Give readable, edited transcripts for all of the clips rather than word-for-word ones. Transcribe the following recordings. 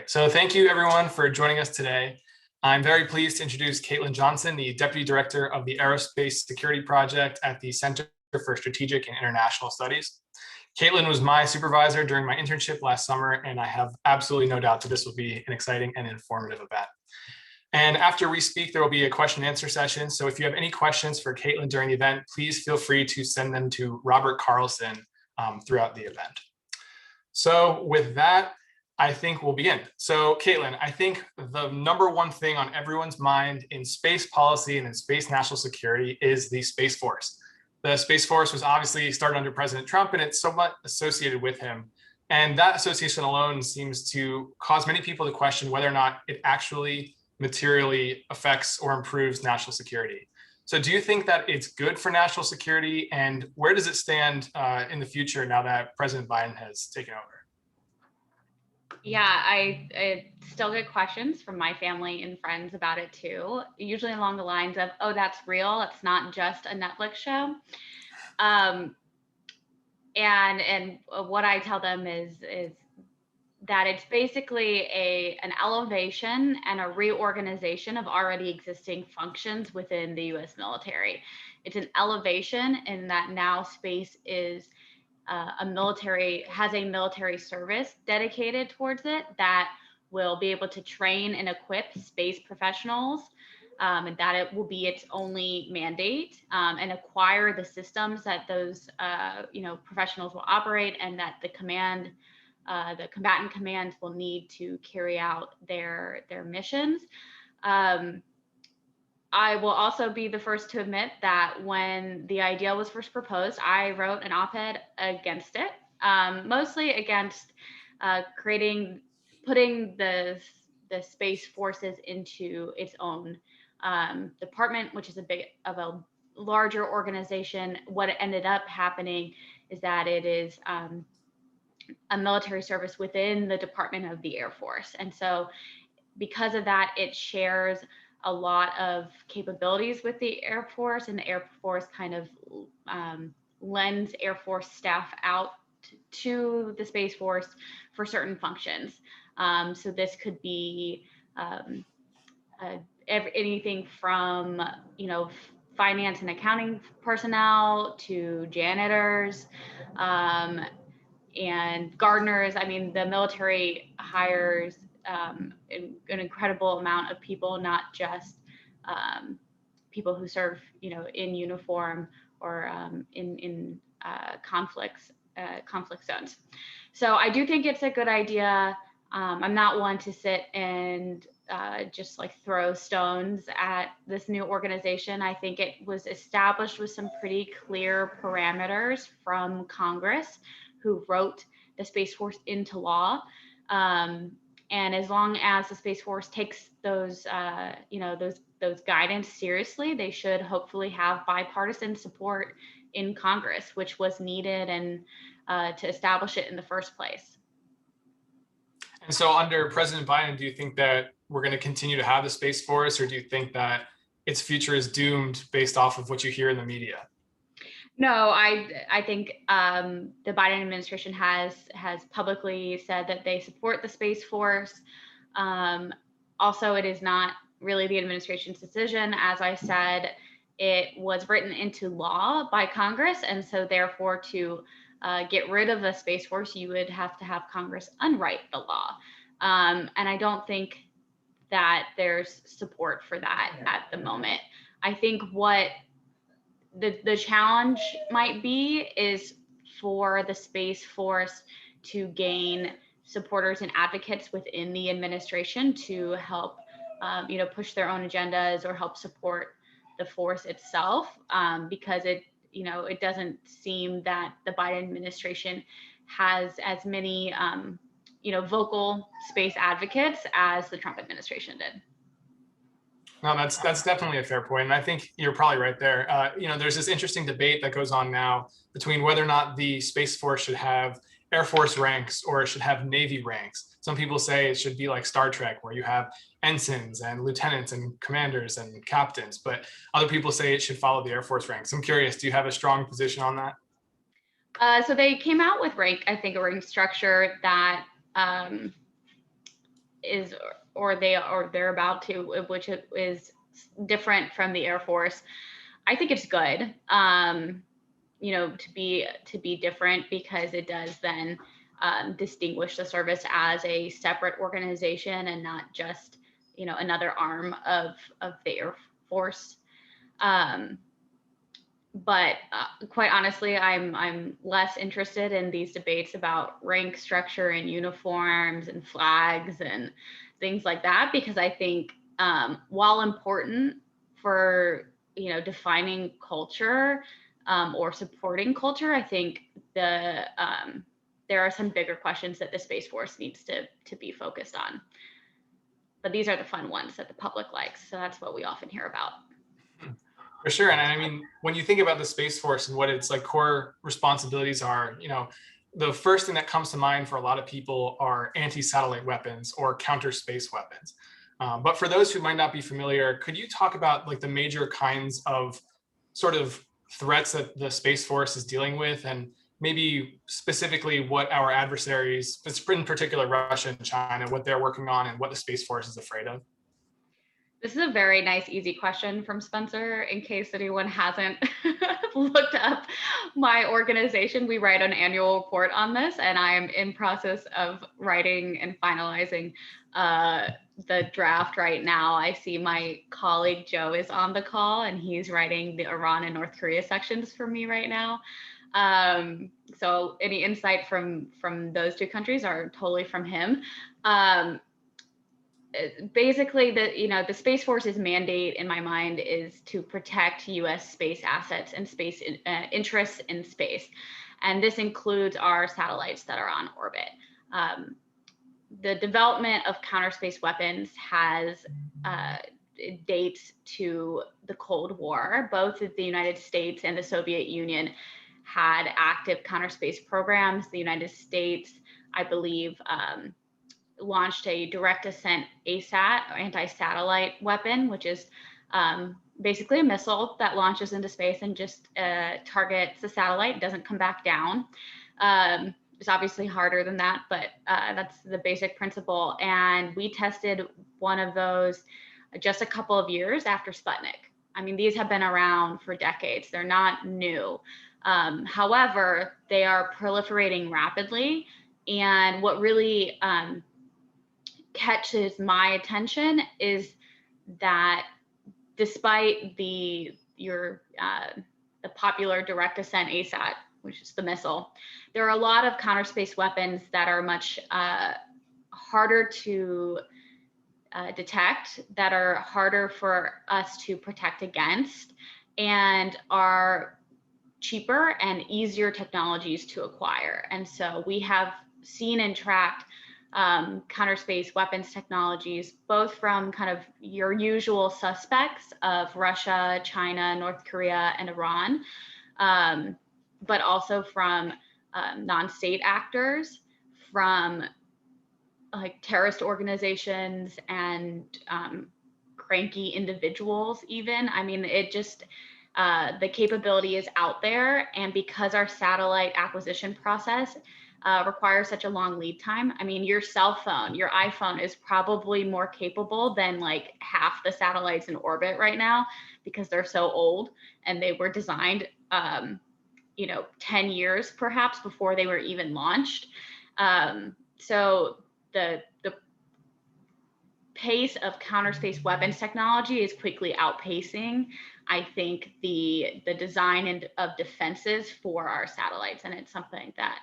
Great. So thank you everyone for joining us today. I'm very pleased to introduce Kaitlyn Johnson, the Deputy Director of the Aerospace Security Project at the Center for Strategic and International Studies. Kaitlyn was my supervisor during my internship last summer, and I have absolutely no doubt that this will be an exciting and informative event. And after we speak, there will be a question and answer session. So if you have any questions for Kaitlyn during the event, please feel free to send them to Robert Carlson throughout the event. So with that, I think we'll begin. So Kaitlyn, I think the number one thing on everyone's mind in space policy and in space national security is the Space Force. The Space Force was obviously started under President Trump, and it's somewhat associated with him. And that association alone seems to cause many people to question whether or not it actually materially affects or improves national security. So do you think that it's good for national security, and where does it stand in the future now that President Biden has taken over? Yeah, I still get questions from my family and friends about it too, usually along the lines of, oh, that's real. It's not just a Netflix show. And what I tell them is that it's basically an elevation and a reorganization of already existing functions within the US military. It's an elevation in that now space is has a military service dedicated towards it that will be able to train and equip space professionals, and that it will be its only mandate, and acquire the systems that those professionals will operate, and that the combatant commands will need to carry out their missions. I will also be the first to admit that when the idea was first proposed, I wrote an op-ed against it, mostly against putting the Space Forces into its own department, which is a larger organization. What ended up happening is that it is a military service within the Department of the Air Force. And so because of that, it shares a lot of capabilities with the Air Force, and the Air Force kind of lends Air Force staff out to the Space Force for certain functions. So this could be anything from, finance and accounting personnel to janitors and gardeners. I mean, the military hires an incredible amount of people, not just people who serve, in uniform or in conflict zones. So I do think it's a good idea. I'm not one to sit and just like throw stones at this new organization. I think it was established with some pretty clear parameters from Congress, who wrote the Space Force into law. And as long as the Space Force takes those guidance seriously, they should hopefully have bipartisan support in Congress, which was needed and to establish it in the first place. And so under President Biden, do you think that we're going to continue to have the Space Force, or do you think that its future is doomed based off of what you hear in the media? No, I think the Biden administration has publicly said that they support the Space Force. Also, it is not really the administration's decision. As I said, it was written into law by Congress, and so therefore to get rid of the Space Force, you would have to have Congress unwrite the law. And I don't think that there's support for that at the moment. I think what the challenge might be is for the Space Force to gain supporters and advocates within the administration to help, push their own agendas or help support the force itself, because it doesn't seem that the Biden administration has as many, vocal space advocates as the Trump administration did. No, that's definitely a fair point. And I think you're probably right there. There's this interesting debate that goes on now between whether or not the Space Force should have Air Force ranks or it should have Navy ranks. Some people say it should be like Star Trek, where you have ensigns and lieutenants and commanders and captains, but other people say it should follow the Air Force ranks. I'm curious, do you have a strong position on that? So they came out with a rank structure that is, or they're about to, which is different from the Air Force. I think it's good, you know, to be different, because it does then distinguish the service as a separate organization and not just, you know, another arm of the Air Force. But quite honestly, I'm less interested in these debates about rank structure and uniforms and flags and things like that, because I think while important for, you know, defining culture or supporting culture, I think there are some bigger questions that the Space Force needs to be focused on. But these are the fun ones that the public likes, so that's what we often hear about. For sure. And I mean, when you think about the Space Force and what its like core responsibilities are, you know, the first thing that comes to mind for a lot of people are anti-satellite weapons or counterspace weapons. But for those who might not be familiar, could you talk about like the major kinds of sort of threats that the Space Force is dealing with, and maybe specifically what our adversaries, in particular Russia and China, what they're working on and what the Space Force is afraid of? This is a very nice, easy question from Spencer. In case anyone hasn't looked up my organization, we write an annual report on this, and I am in process of writing and finalizing the draft right now. I see my colleague Joe is on the call, and he's writing the Iran and North Korea sections for me right now. So any insight from those two countries are totally from him. Basically, the Space Force's mandate in my mind is to protect U.S. space assets and space interests in space, and this includes our satellites that are on orbit. The development of counterspace weapons has dates to the Cold War. Both the United States and the Soviet Union had active counterspace programs. The United States, I believe, launched a direct ascent ASAT, or anti-satellite weapon, which is basically a missile that launches into space and just targets the satellite, doesn't come back down. It's obviously harder than that, but that's the basic principle. And we tested one of those just a couple of years after Sputnik. I mean, these have been around for decades. They're not new. However, they are proliferating rapidly. And what really catches my attention is that despite the popular direct ascent ASAT, which is the missile, there are a lot of counterspace weapons that are much harder to detect, that are harder for us to protect against, and are cheaper and easier technologies to acquire. And so we have seen and tracked counterspace weapons technologies, both from kind of your usual suspects of Russia, China, North Korea, and Iran, but also from non-state actors, from like terrorist organizations and cranky individuals even. I mean, it just, the capability is out there. And because our satellite acquisition process requires such a long lead time, I mean, your cell phone, your iPhone is probably more capable than like half the satellites in orbit right now, because they're so old and they were designed, 10 years perhaps before they were even launched. So the pace of counterspace weapons technology is quickly outpacing, I think, the design of defenses for our satellites. And it's something that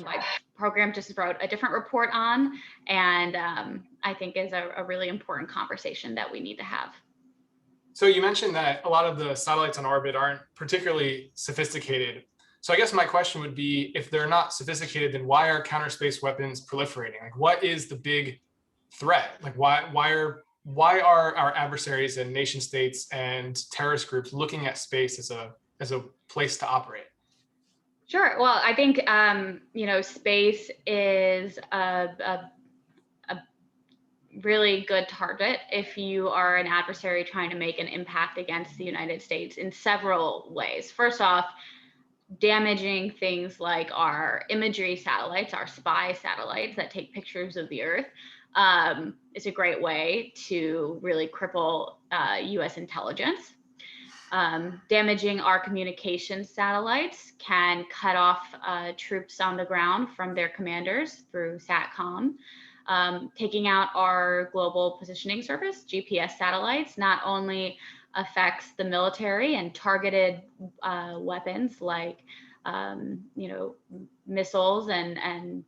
my program just wrote a different report on, and I think is a really important conversation that we need to have. So you mentioned that a lot of the satellites on orbit aren't particularly sophisticated. So I guess my question would be, if they're not sophisticated, then why are counterspace weapons proliferating? Like, what is the big threat? Like, why are our adversaries and nation states and terrorist groups looking at space as a place to operate? Sure. Well, I think space is a really good target if you are an adversary trying to make an impact against the United States in several ways. First off, damaging things like our imagery satellites, our spy satellites that take pictures of the Earth, is a great way to really cripple US intelligence. Damaging our communications satellites can cut off troops on the ground from their commanders through SATCOM. Taking out our global positioning service, GPS satellites, not only affects the military and targeted weapons like missiles and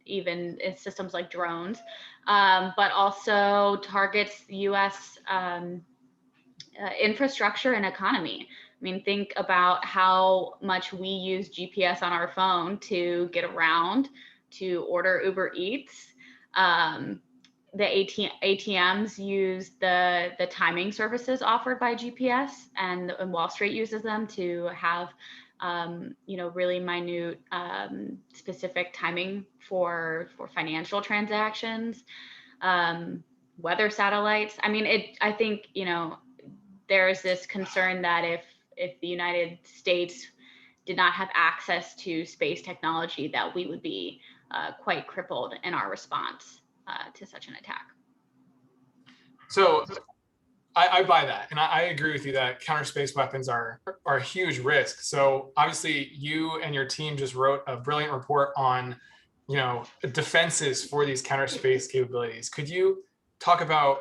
even systems like drones, but also targets U.S. Infrastructure and economy. I mean, think about how much we use GPS on our phone to get around, to order Uber Eats. The ATMs use the timing services offered by GPS, and Wall Street uses them to have really minute specific timing for financial transactions. Weather satellites. I mean, I think there's this concern that if the United States did not have access to space technology, that we would be quite crippled in our response to such an attack. So I buy that, and I agree with you that counter space weapons are a huge risk. So obviously, you and your team just wrote a brilliant report on defenses for these counter space capabilities. Could you talk about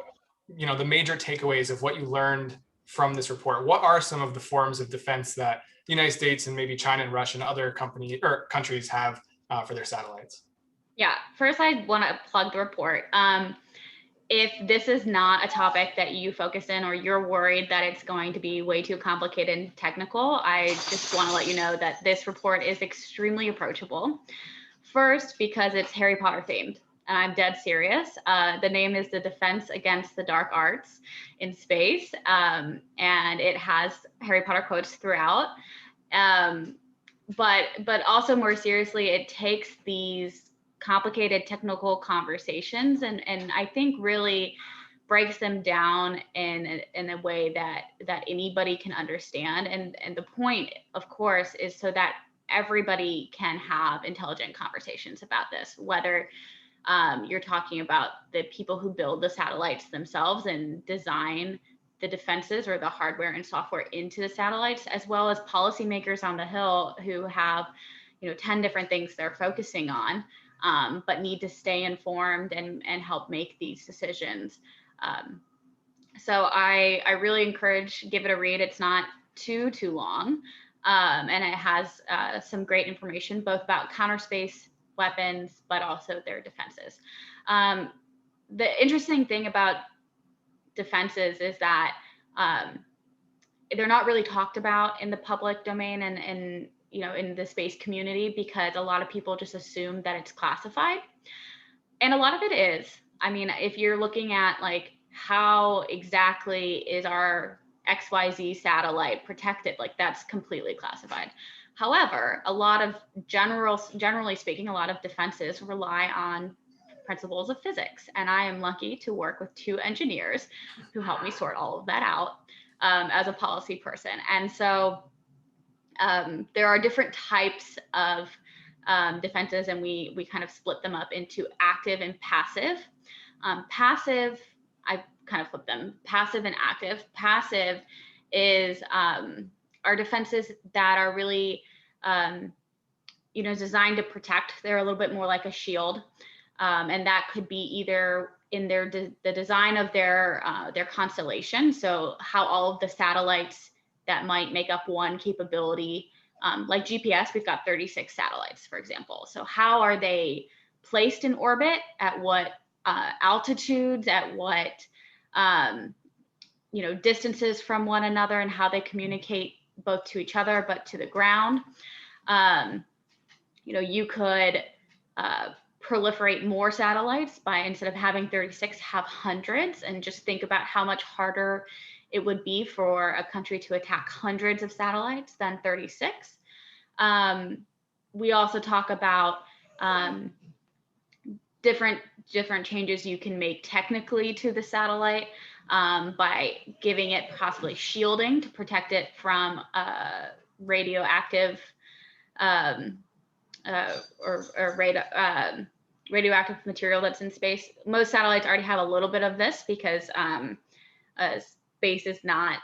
the major takeaways of what you learned from this report? What are some of the forms of defense that the United States and maybe China and Russia and other countries have for their satellites? Yeah, first I want to plug the report. If this is not a topic that you focus in, or you're worried that it's going to be way too complicated and technical, I just want to let you know that this report is extremely approachable. First, because it's Harry Potter themed. And I'm dead serious. The name is The Defense Against the Dark Arts in Space, and it has Harry Potter quotes throughout. But also more seriously, it takes these complicated technical conversations and I think really breaks them down in a way that anybody can understand. And the point, of course, is so that everybody can have intelligent conversations about this, whether you're talking about the people who build the satellites themselves and design the defenses or the hardware and software into the satellites, as well as policymakers on the Hill who have 10 different things they're focusing on, but need to stay informed and help make these decisions. So I really encourage, give it a read. It's not too long, and it has some great information both about counterspace weapons, but also their defenses. The interesting thing about defenses is that they're not really talked about in the public domain and in the space community, because a lot of people just assume that it's classified, and a lot of it is. I mean, if you're looking at like how exactly is our XYZ satellite protected, like that's completely classified. However, a lot of generally speaking, a lot of defenses rely on principles of physics, and I am lucky to work with 2 engineers who help me sort all of that out as a policy person. And so there are different types of defenses, and we kind of split them up into active and passive. Passive, I kind of flipped them, passive and active. Passive is are defenses that are really designed to protect. They're a little bit more like a shield, and that could be either in the design of their constellation, so how all of the satellites that might make up one capability, like GPS, we've got 36 satellites, for example. So how are they placed in orbit, at what altitudes, at what distances from one another, and how they communicate both to each other but to the ground. You could proliferate more satellites by, instead of having 36, have hundreds, and just think about how much harder it would be for a country to attack hundreds of satellites than 36. We also talk about different changes you can make technically to the satellite by giving it possibly shielding to protect it from radioactive radioactive material that's in space. Most satellites already have a little bit of this because space is not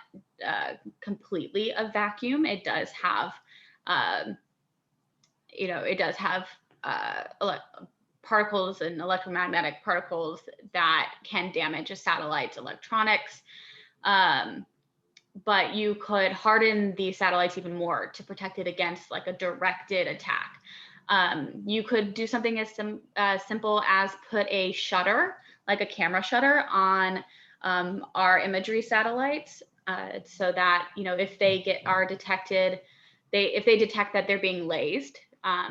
completely a vacuum. It does have, it does have particles and electromagnetic particles that can damage a satellite's electronics. But you could harden these satellites even more to protect it against like a directed attack. You could do something as simple as put a shutter, like a camera shutter, on our imagery satellites, so that if they if they detect that they're being lased,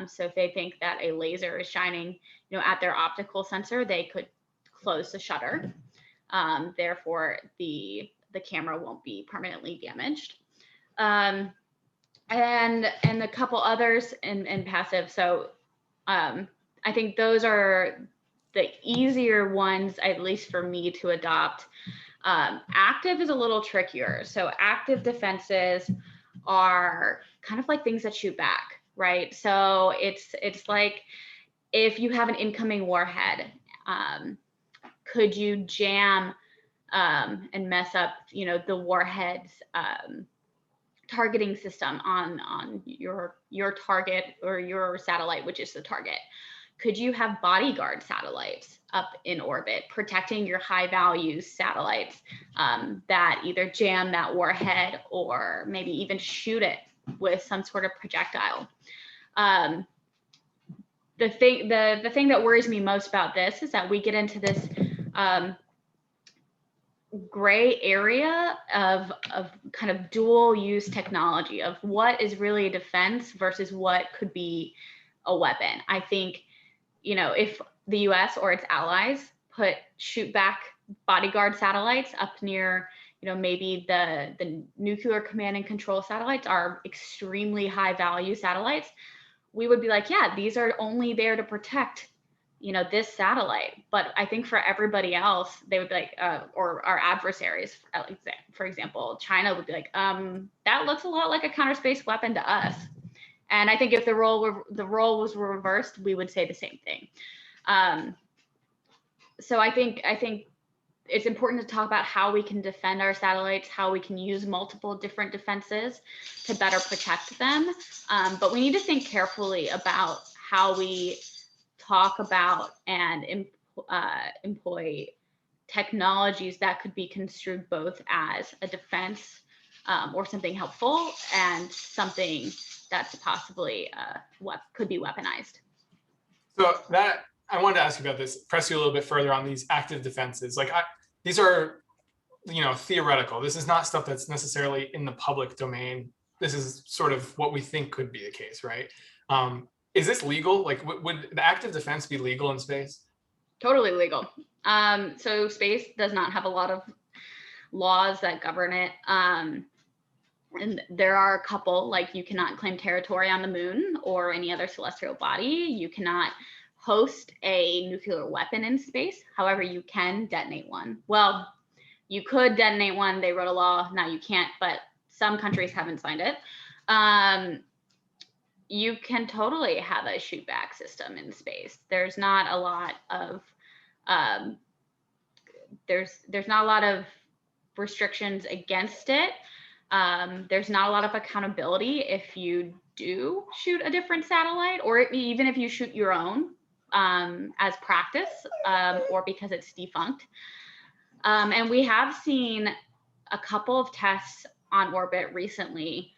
so if they think that a laser is shining at their optical sensor, they could close the shutter. Therefore, the camera won't be permanently damaged. And a couple others in passive. So I think those are the easier ones, at least for me, to adopt. Active is a little trickier. So active defenses are kind of like things that shoot back, right? So it's like if you have an incoming warhead, could you jam and mess up, the warhead's targeting system on your target or your satellite, which is the target? Could you have bodyguard satellites up in orbit protecting your high value satellites that either jam that warhead or maybe even shoot it with some sort of projectile? The thing that worries me most about this is that we get into this gray area of kind of dual use technology of what is really a defense versus what could be a weapon. I think, if the US or its allies shoot back bodyguard satellites up near, maybe the nuclear command and control satellites are extremely high value satellites, we would be like, yeah, these are only there to protect this satellite. But I think for everybody else, they would be like, or our adversaries, for example, China would be like, that looks a lot like a counterspace weapon to us. And I think if the role was reversed, we would say the same thing. So I think it's important to talk about how we can defend our satellites, how we can use multiple different defenses to better protect them. But we need to think carefully about how we talk about and employ technologies that could be construed both as a defense or something helpful and something that's possibly could be weaponized. So that I wanted to ask you about this, press you a little bit further on these active defenses. Like these are, theoretical. This is not stuff that's necessarily in the public domain. This is sort of what we think could be the case, right? Is this legal? Like, would the active defense be legal in space? Totally legal. So space does not have a lot of laws that govern it. And there are a couple, like you cannot claim territory on the moon or any other celestial body. You cannot host a nuclear weapon in space. However, you can detonate one. Well, you could detonate one. They wrote a law. Now you can't, but some countries haven't signed it. You can totally have a shoot back system in space. There's not a lot of there's not a lot of restrictions against it. There's not a lot of accountability if you do shoot a different satellite, or even if you shoot your own as practice, or because it's defunct. And we have seen a couple of tests on orbit recently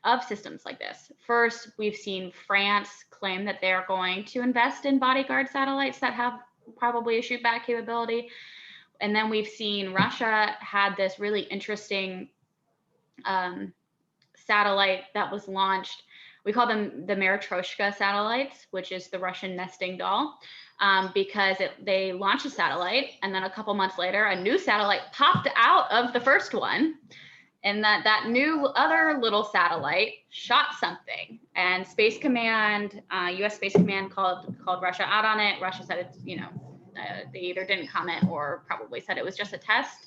of systems like this. First, we've seen France claim that they're going to invest in bodyguard satellites that have probably a shoot back capability. And then we've seen Russia had this really interesting satellite that was launched. We call them the Maratroshka Satellites, which is the Russian nesting doll, because they launched a satellite, and then a couple months later, a new satellite popped out of the first one, and that new other little satellite shot something. And Space Command, U.S. Space Command called Russia out on it. Russia said it's, they either didn't comment or probably said it was just a test.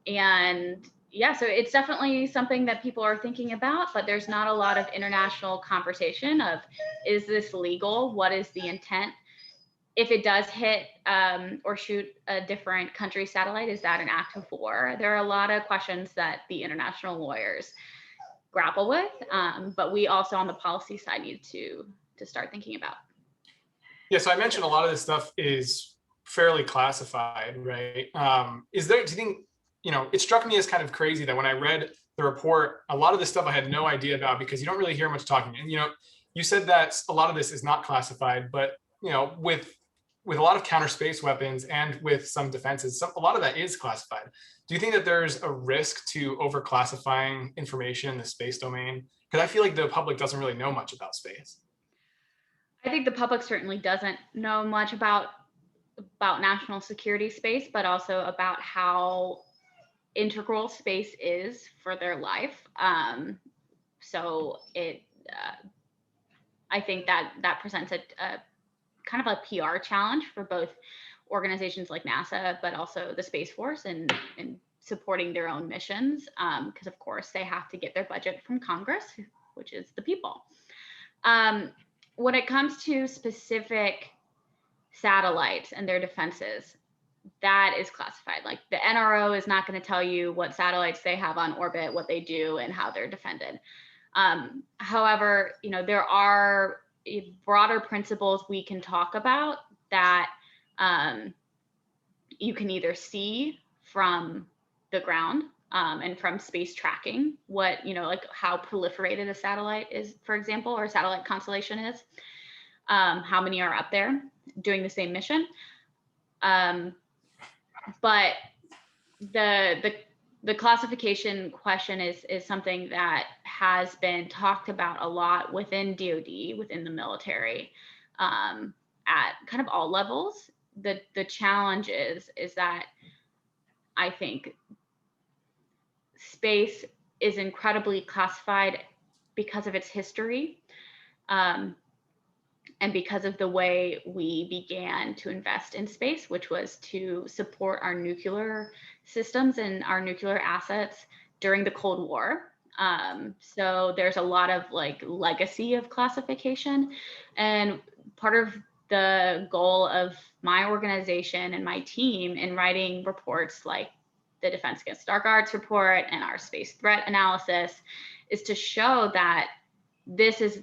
And yeah, so it's definitely something that people are thinking about, but there's not a lot of international conversation of, is this legal? What is the intent? If it does hit or shoot a different country's satellite, is that an act of war? There are a lot of questions that the international lawyers grapple with, but we also on the policy side need to start thinking about. Yeah, so I mentioned a lot of this stuff is fairly classified, right? Do you think, it struck me as kind of crazy that when I read the report, a lot of this stuff I had no idea about because you don't really hear much talking. And, you said that a lot of this is not classified, but, with a lot of counter space weapons and with some defenses, a lot of that is classified. Do you think that there's a risk to over classifying information in the space domain? Because I feel like the public doesn't really know much about space. I think the public certainly doesn't know much about national security space, but also about how integral space is for their life. So I think that presents a kind of a PR challenge for both organizations like NASA, but also the Space Force and supporting their own missions, because of course they have to get their budget from Congress, which is the people. When it comes to specific satellites and their defenses, that is classified. Like the NRO is not going to tell you what satellites they have on orbit, what they do, and how they're defended. However, there are broader principles we can talk about that you can either see from the ground and from space tracking, what, like how proliferated a satellite is, for example, or a satellite constellation is, how many are up there doing the same mission. But the classification question is something that has been talked about a lot within DoD, within the military, at kind of all levels. The challenge is that I think space is incredibly classified because of its history, and because of the way we began to invest in space, which was to support our nuclear systems and our nuclear assets during the Cold War. So there's a lot of legacy of classification, and part of the goal of my organization and my team in writing reports like the Defense Against Dark Arts report and our space threat analysis is to show that this is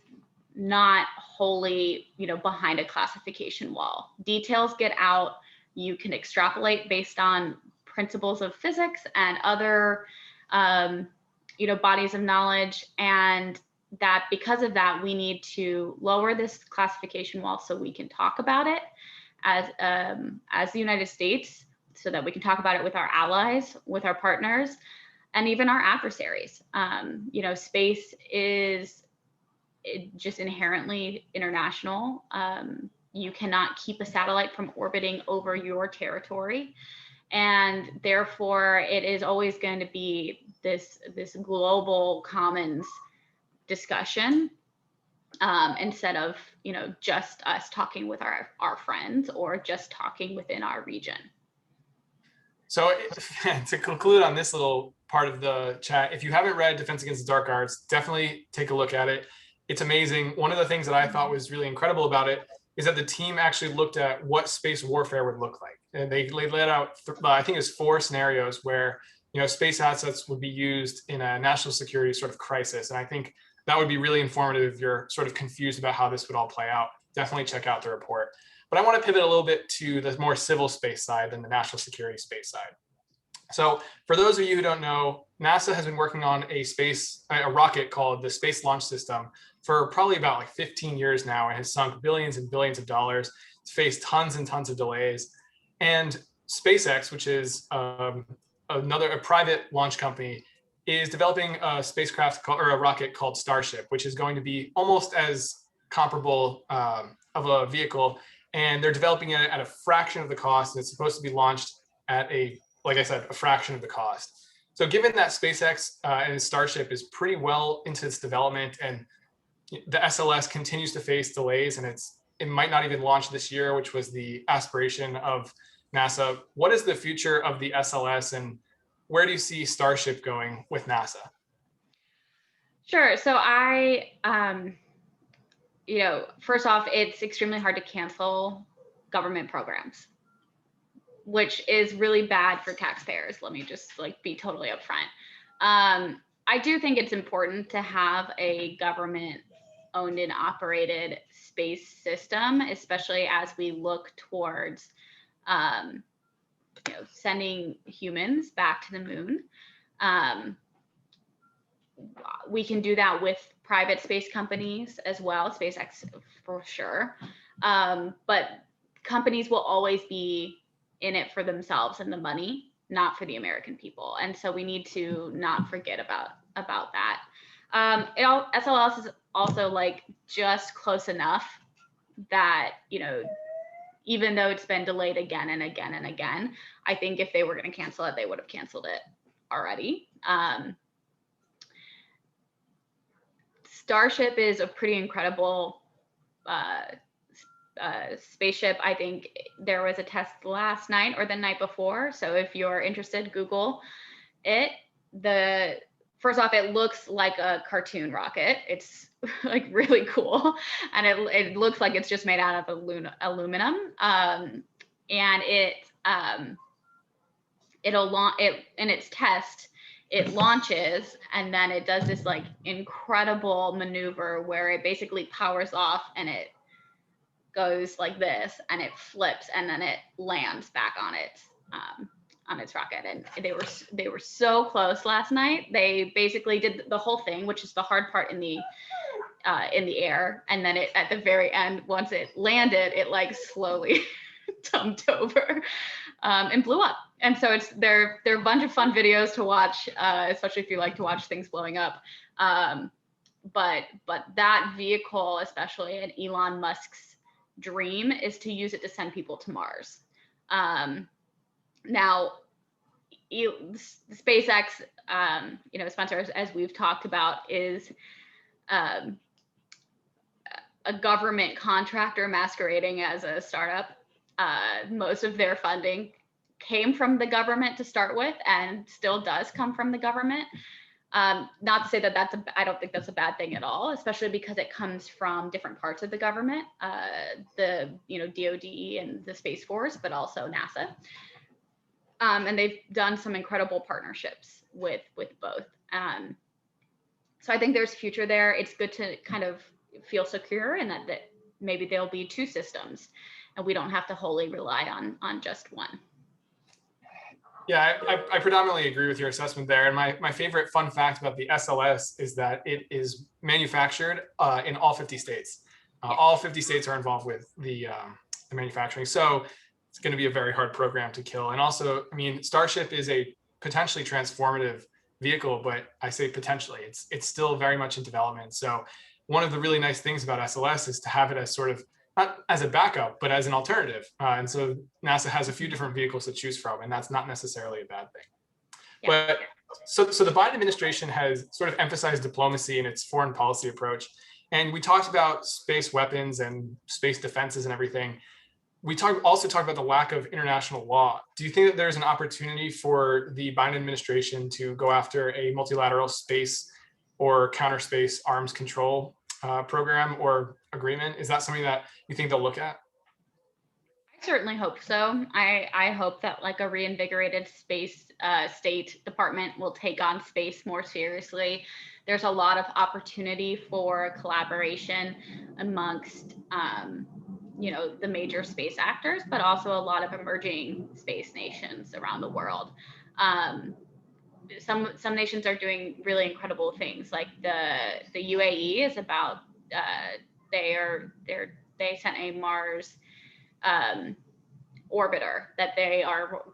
not wholly, behind a classification wall. Details get out. You can extrapolate based on principles of physics and other, bodies of knowledge. And that because of that, we need to lower this classification wall so we can talk about it as the United States, so that we can talk about it with our allies, with our partners, and even our adversaries. Space is just inherently international. You cannot keep a satellite from orbiting over your territory. And therefore, it is always going to be this global commons discussion, instead of, just us talking with our friends or just talking within our region. So to conclude on this little part of the chat, if you haven't read Defense Against the Dark Arts, definitely take a look at it. It's amazing. One of the things that I thought was really incredible about it is that the team actually looked at what space warfare would look like. And they laid out, I think it's 4 scenarios where, space assets would be used in a national security sort of crisis. And I think that would be really informative if you're sort of confused about how this would all play out. Definitely check out the report. But I want to pivot a little bit to the more civil space side than the national security space side. So for those of you who don't know, NASA has been working on a rocket called the Space Launch System for probably about 15 years now, and has sunk billions and billions of dollars. It's faced tons and tons of delays. And SpaceX, which is a private launch company, is developing a a rocket called Starship, which is going to be almost as comparable of a vehicle. And they're developing it at a fraction of the cost. And it's supposed to be launched at a fraction of the cost. So given that SpaceX and Starship is pretty well into its development, and the SLS continues to face delays, and it might not even launch this year, which was the aspiration of NASA. What is the future of the SLS, and where do you see Starship going with NASA? Sure. So first off, it's extremely hard to cancel government programs, which is really bad for taxpayers. Let me just be totally upfront. I do think it's important to have a government owned and operated space system, especially as we look towards sending humans back to the moon. We can do that with private space companies as well, SpaceX for sure. But companies will always be in it for themselves and the money, not for the American people. And so we need to not forget about that. SLS is also just close enough that, even though it's been delayed again and again and again, I think if they were going to cancel it, they would have canceled it already. Starship is a pretty incredible spaceship. I think there was a test last night or the night before. So if you're interested, Google it. First off, it looks like a cartoon rocket. It's really cool. And it looks like it's just made out of aluminum. And in its test, it launches and then it does this incredible maneuver where it basically powers off and it goes like this and it flips and then it lands back on its rocket. And they were so close last night. They basically did the whole thing, which is the hard part in the air. And then at the very end, once it landed, it slowly dumped over and blew up. And so they're a bunch of fun videos to watch, especially if you like to watch things blowing up. But that vehicle, especially, and Elon Musk's dream is to use it to send people to Mars. Now, SpaceX, Spencer, as we've talked about, is a government contractor masquerading as a startup. Most of their funding came from the government to start with, and still does come from the government. Not to say that I don't think that's a bad thing at all, especially because it comes from different parts of the government, the DoD and the Space Force, but also NASA. And they've done some incredible partnerships with both. So I think there's future there. It's good to kind of feel secure in that maybe there'll be two systems and we don't have to wholly rely on just one. Yeah, I predominantly agree with your assessment there. And my favorite fun fact about the SLS is that it is manufactured in all 50 states. All 50 states are involved with the manufacturing. So it's going to be a very hard program to kill. And also, I mean, Starship is a potentially transformative vehicle, but I say potentially, it's still very much in development. So one of the really nice things about SLS is to have it as sort of, not as a backup, but as an alternative. And so NASA has a few different vehicles to choose from, and that's not necessarily a bad thing. Yeah. But so the Biden administration has sort of emphasized diplomacy in its foreign policy approach. And we talked about space weapons and space defenses and everything. We also talked about the lack of international law. Do you think that there's an opportunity for the Biden administration to go after a multilateral space or counterspace arms control program or agreement? Is that something that you think they'll look at? I certainly hope so. I hope that a reinvigorated space state department will take on space more seriously. There's a lot of opportunity for collaboration amongst the major space actors, but also a lot of emerging space nations around the world. Some nations are doing really incredible things, like the UAE is about they sent a Mars orbiter that they are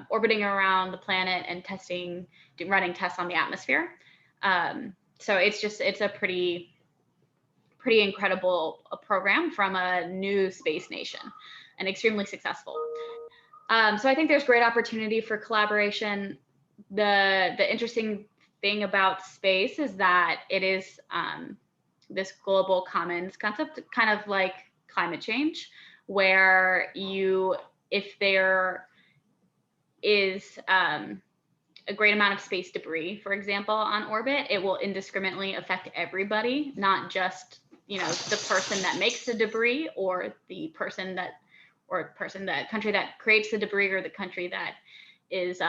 orbiting around the planet and running tests on the atmosphere. So it's a pretty incredible program from a new space nation and extremely successful. So I think there's great opportunity for collaboration. The interesting thing about space is that it is this global commons concept, kind of like climate change, where if there is a great amount of space debris, for example, on orbit, it will indiscriminately affect everybody, not just, you know, the person that makes the debris, or the person that, country that creates the debris, or the country that is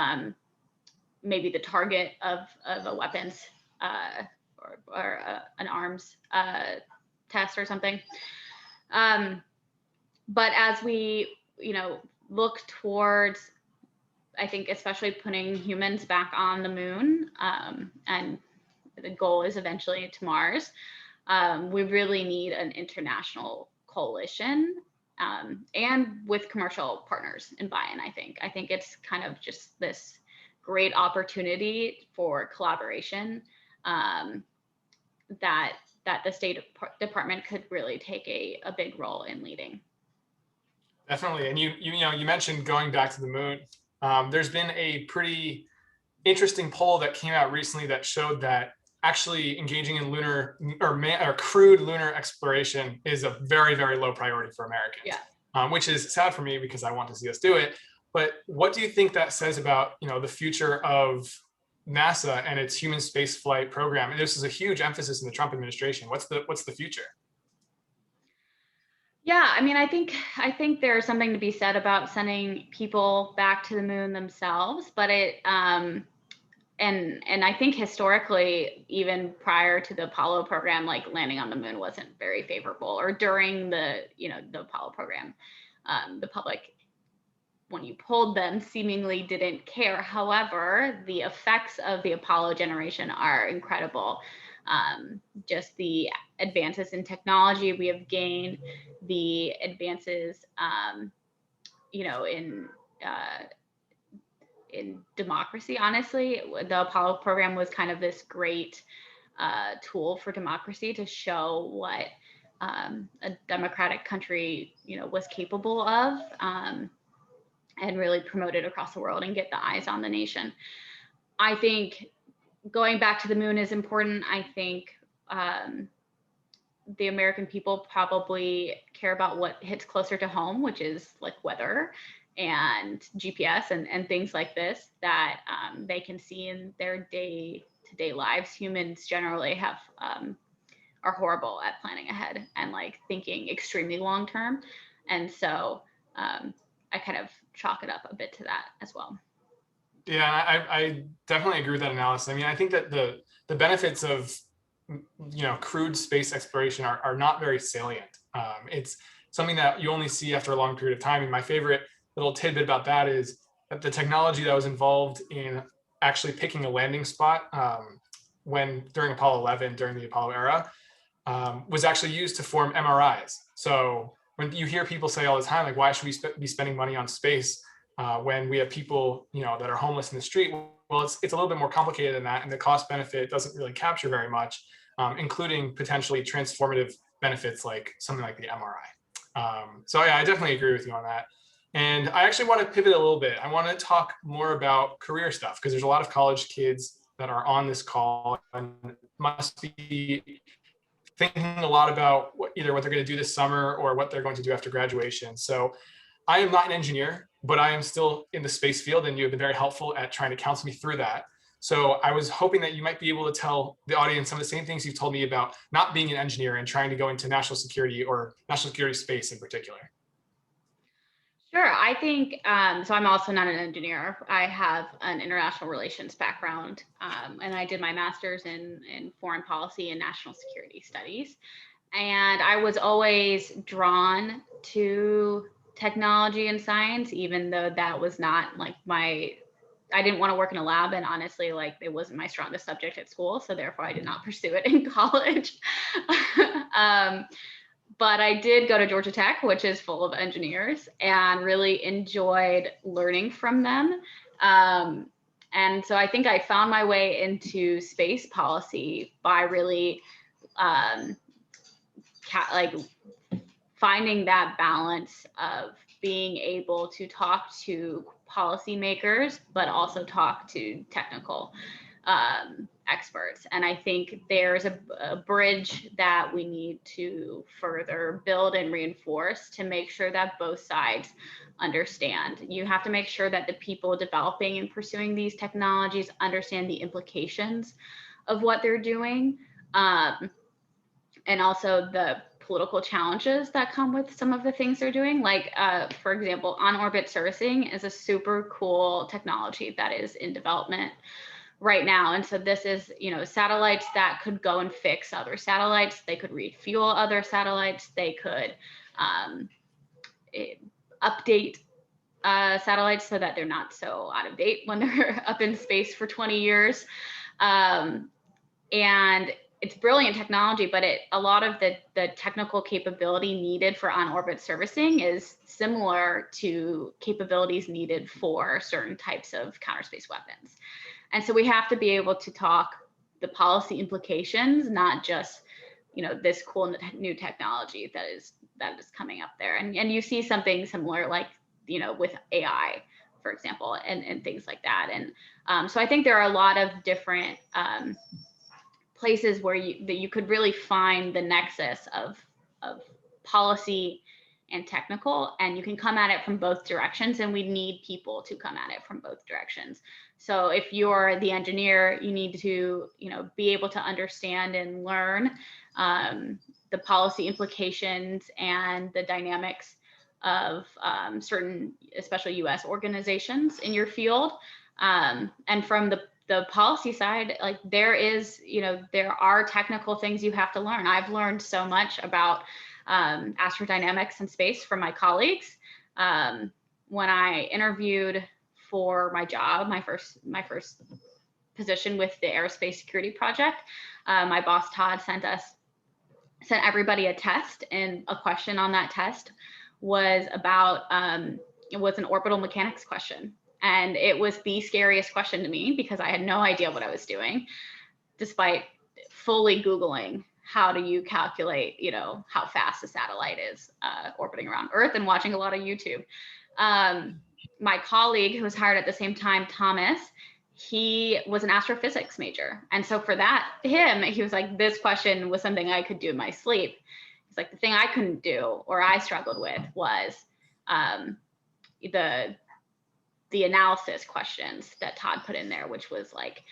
maybe the target of a weapons or an arms test or something. But as we, you know, look towards, I think, especially putting humans back on the moon, and the goal is eventually to Mars, we really need an international coalition, and with commercial partners and buy-in. I think it's kind of just this great opportunity for collaboration, that the State Department could really take a big role in leading. Definitely. And you mentioned going back to the moon. There's been a pretty interesting poll that came out recently that showed that actually engaging in lunar or crewed lunar exploration is a very, very low priority for Americans. Yeah. Which is sad for me because I want to see us do it. But what do you think that says about, you know, the future of NASA and its human space flight program? And this is a huge emphasis in the Trump administration. What's the future? Yeah, I mean, I think there's something to be said about sending people back to the moon themselves, but it and I think historically, even prior to the Apollo program, like landing on the moon wasn't very favorable, or during the, you know, the Apollo program, the public, when you polled them, seemingly didn't care. However, the effects of the Apollo generation are incredible. Just the advances in technology we have gained, the advances, you know, in democracy. Honestly, the Apollo program was kind of this great tool for democracy to show what a democratic country, you know, was capable of, and really promote it across the world and get the eyes on the nation. I think going back to the moon is important. I think the American people probably care about what hits closer to home, which is like weather and GPS and things like this that they can see in their day-to-day lives. Humans generally have are horrible at planning ahead and like thinking extremely long term, and so I kind of chalk it up a bit to that as well. Yeah, I definitely agree with that analysis. I mean, I think that the benefits of, you know, crewed space exploration are not very salient. It's something that you only see after a long period of time. And my favorite little tidbit about that is that the technology that was involved in actually picking a landing spot during Apollo 11, during the Apollo era, was actually used to form MRIs. So when you hear people say all the time, like, why should we be spending money on space when we have people, you know, that are homeless in the street? Well, it's a little bit more complicated than that, and the cost benefit doesn't really capture very much, including potentially transformative benefits like something like the MRI. So yeah, I definitely agree with you on that. And I actually want to pivot a little bit. I want to talk more about career stuff, because there's a lot of college kids that are on this call and must be thinking a lot about either what they're going to do this summer or what they're going to do after graduation. So I am not an engineer, but I am still in the space field, and you have been very helpful at trying to counsel me through that. So I was hoping that you might be able to tell the audience some of the same things you've told me about not being an engineer and trying to go into national security, or national security space in particular. Sure. I think, so I'm also not an engineer. I have an international relations background, and I did my master's in foreign policy and national security studies. And I was always drawn to technology and science, even though that was not like I didn't want to work in a lab, and honestly, like, it wasn't my strongest subject at school. So therefore I did not pursue it in college. But I did go to Georgia Tech, which is full of engineers, and really enjoyed learning from them. And so I think I found my way into space policy by really like finding that balance of being able to talk to policymakers, but also talk to technical experts. And I think there's a bridge that we need to further build and reinforce to make sure that both sides understand. You have to make sure that the people developing and pursuing these technologies understand the implications of what they're doing, and also the political challenges that come with some of the things they're doing. Like, for example, on-orbit servicing is a super cool technology that is in development right now. And so this is, satellites that could go and fix other satellites. They could refuel other satellites. They could update satellites so that they're not so out of date when they're up in space for 20 years. And it's brilliant technology, but a lot of the technical capability needed for on-orbit servicing is similar to capabilities needed for certain types of counterspace weapons. And so we have to be able to talk the policy implications, not just, this cool new technology that is coming up there. And you see something similar, like, with AI, for example, and things like that. And so I think there are a lot of different places where you could really find the nexus of policy and technical, and you can come at it from both directions, and we need people to come at it from both directions. So if you're the engineer, you need to be able to understand and learn the policy implications and the dynamics of certain, especially US organizations in your field. And from the policy side, like there are technical things you have to learn. I've learned so much about astrodynamics and space from my colleagues. When I interviewed for my job, my first position with the Aerospace Security Project, my boss Todd sent everybody a test, and a question on that test was about it was an orbital mechanics question. And it was the scariest question to me because I had no idea what I was doing, despite fully Googling how do you calculate, how fast a satellite is orbiting around Earth, and watching a lot of YouTube. My colleague who was hired at the same time, Thomas, he was an astrophysics major. And so for him, he was like, this question was something I could do in my sleep. It's like the thing I couldn't do, or I struggled with, was the analysis questions that Todd put in there, which was like,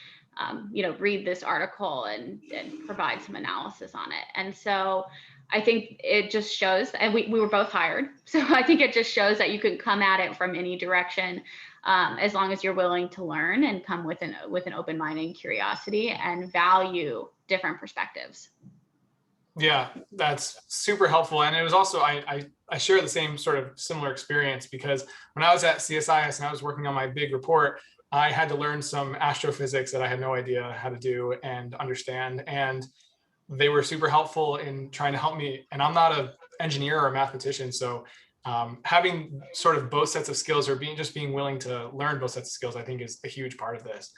read this article and provide some analysis on it. And so I think it just shows, and we were both hired. So I think it just shows that you can come at it from any direction, as long as you're willing to learn and come with an open mind and curiosity and value different perspectives. Yeah, that's super helpful. And it was also, I share the same sort of similar experience, because when I was at CSIS and I was working on my big report, I had to learn some astrophysics that I had no idea how to do and understand. And they were super helpful in trying to help me. And I'm not an engineer or a mathematician. So having sort of both sets of skills, or being willing to learn both sets of skills, I think is a huge part of this.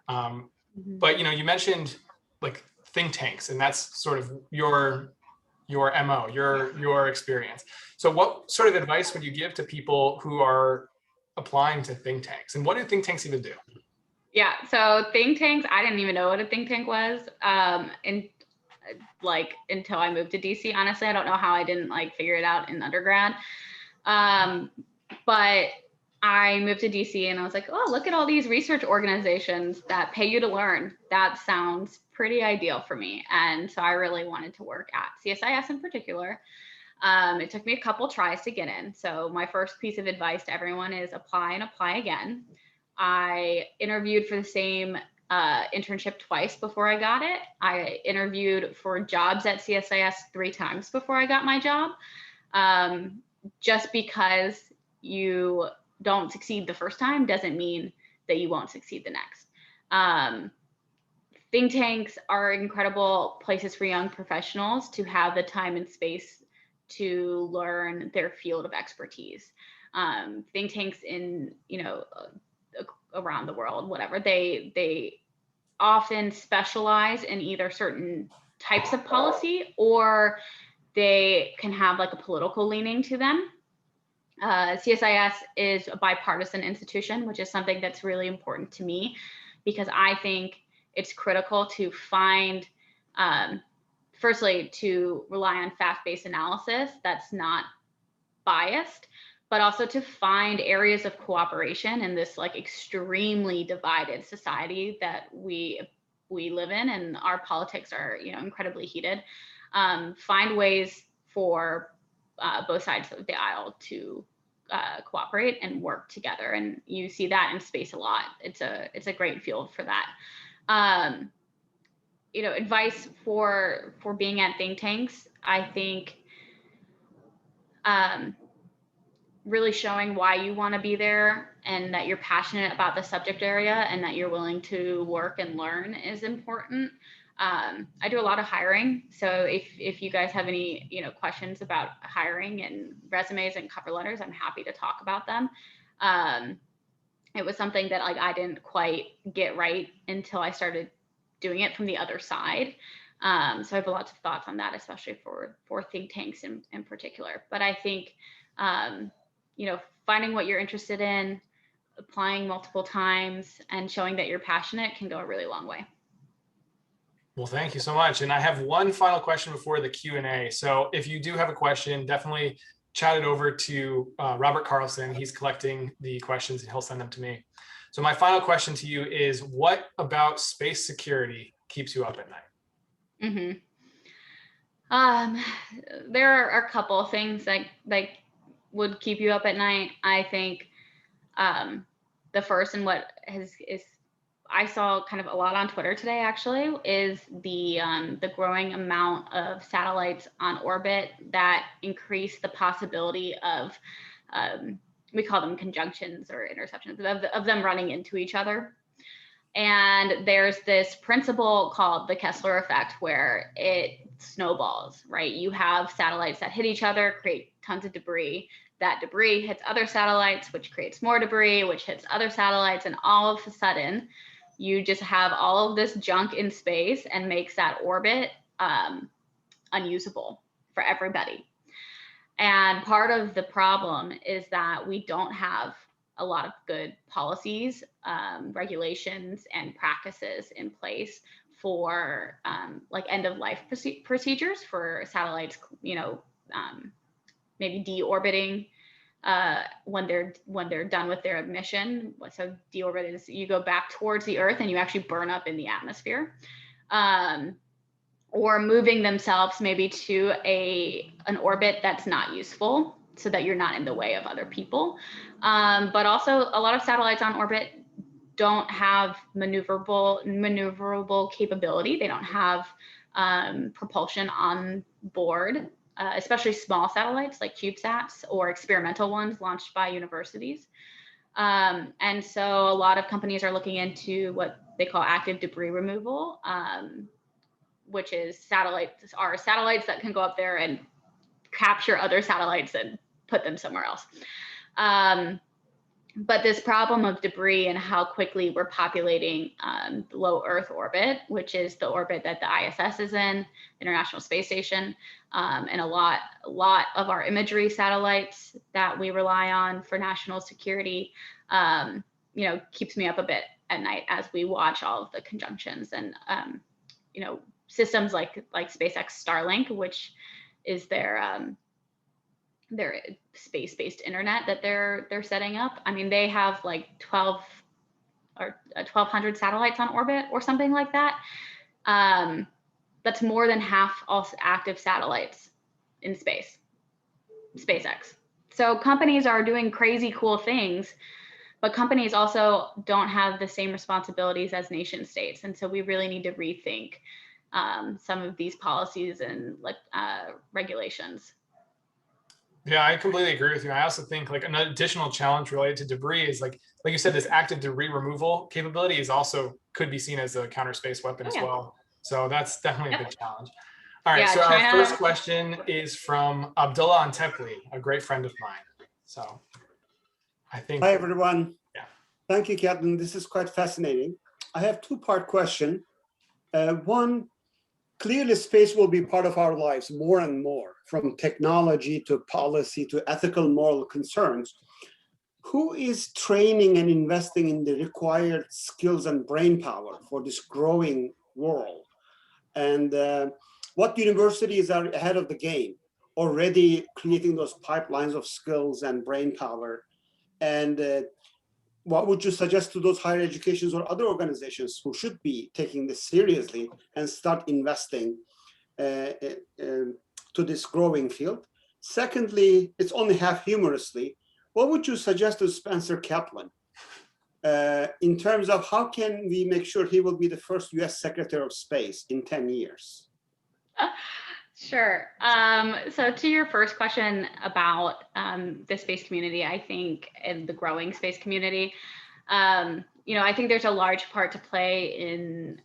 But, you mentioned like think tanks, and that's sort of your MO, your experience. So what sort of advice would you give to people who are applying to think tanks, and what do think tanks even do? Yeah, so think tanks, I didn't even know what a think tank was until I moved to DC. Honestly, I don't know how I didn't figure it out in undergrad. But I moved to DC and I was like, oh, look at all these research organizations that pay you to learn. That sounds pretty ideal for me. And so I really wanted to work at CSIS in particular. It took me a couple tries to get in. So my first piece of advice to everyone is apply and apply again. I interviewed for the same internship twice before I got it. I interviewed for jobs at CSIS 3 times before I got my job. Just because you don't succeed the first time doesn't mean that you won't succeed the next. Think tanks are incredible places for young professionals to have the time and space to learn their field of expertise. Think tanks in, around the world, whatever, they often specialize in either certain types of policy, or they can have a political leaning to them. CSIS is a bipartisan institution, which is something that's really important to me, because I think it's critical to find, firstly, to rely on fact-based analysis that's not biased, but also to find areas of cooperation in this like extremely divided society that we live in, and our politics are, you know, incredibly heated. Find ways for both sides of the aisle to cooperate and work together, and you see that in space a lot. It's a great field for that. You know, advice for being at think tanks, I think really showing why you want to be there and that you're passionate about the subject area and that you're willing to work and learn is important. I do a lot of hiring, so if you guys have any, you know, questions about hiring and resumes and cover letters, I'm happy to talk about them. It was something that like I didn't quite get right until I started doing it from the other side. So I have lots of thoughts on that, especially for think tanks in particular. But I think you know, finding what you're interested in, applying multiple times, and showing that you're passionate can go a really long way. Well, thank you so much. And I have one final question before the Q&A. So if you do have a question, definitely chat it over to Robert Carlson. He's collecting the questions and he'll send them to me. So my final question to you is, what about space security keeps you up at night? There are a couple of things that would keep you up at night. I think the first, and what is I saw kind of a lot on Twitter today actually, is the growing amount of satellites on orbit that increase the possibility of we call them conjunctions or interceptions of them running into each other. And there's this principle called the Kessler Effect where it snowballs, right? You have satellites that hit each other, create tons of debris. That debris hits other satellites, which creates more debris, which hits other satellites. And all of a sudden, you just have all of this junk in space and makes that orbit unusable for everybody. And part of the problem is that we don't have a lot of good policies, regulations, and practices in place for like end of life procedures for satellites, you know, maybe deorbiting when they're done with their mission. So deorbit is you go back towards the Earth and you actually burn up in the atmosphere, or moving themselves maybe to an orbit that's not useful, so that you're not in the way of other people. But also a lot of satellites on orbit don't have maneuverable capability. They don't have propulsion on board, especially small satellites like CubeSats or experimental ones launched by universities. And so a lot of companies are looking into what they call active debris removal, which is satellites that can go up there and capture other satellites and put them somewhere else. But this problem of debris and how quickly we're populating low Earth orbit, which is the orbit that the ISS is in, International Space Station, and a lot of our imagery satellites that we rely on for national security, you know, keeps me up a bit at night as we watch all of the conjunctions and you know, systems like SpaceX Starlink, which is their space-based internet that they're setting up. I mean, they have like 1,200 satellites on orbit or something like that. That's more than half all active satellites in space, SpaceX. So companies are doing crazy cool things, but companies also don't have the same responsibilities as nation states. And so we really need to rethink some of these policies and regulations. Yeah, I completely agree with you. I also think like an additional challenge related to debris is like you said, this active debris removal capability is also could be seen as a counter space weapon as well. So that's definitely a big challenge. All right, so China, our first question is from Abdullah Antepli, a great friend of mine. So I think. Hi, everyone. Yeah. Thank you, Kaitlyn. This is quite fascinating. I have two-part question. One, clearly space will be part of our lives more and more, from technology to policy to ethical, moral concerns. who is training and investing in the required skills and brain power for this growing world? And what universities are ahead of the game, already creating those pipelines of skills and brain power? And what would you suggest to those higher educations or other organizations who should be taking this seriously and start investing to this growing field? Secondly, it's only half humorously, what would you suggest to Spencer Kaplan in terms of how can we make sure he will be the first US Secretary of Space in 10 years? Sure. So to your first question about the space community, I think, and the growing space community, I think there's a large part to play in,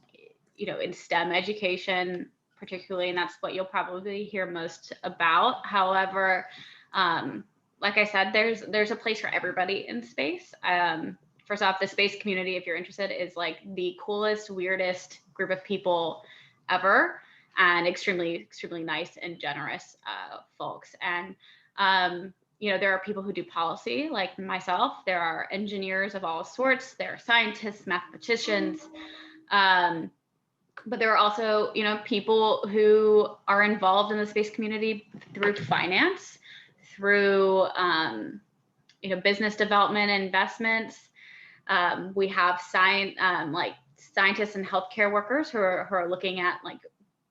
in STEM education, particularly, and that's what you'll probably hear most about. However, like I said, there's a place for everybody in space. First off, the space community, if you're interested, is like the coolest, weirdest group of people ever, and extremely nice and generous folks. And there are people who do policy, like myself. There are engineers of all sorts. There are scientists, mathematicians. But there are also, people who are involved in the space community through finance, through, business development and investments. We have scientists and healthcare workers who are looking at like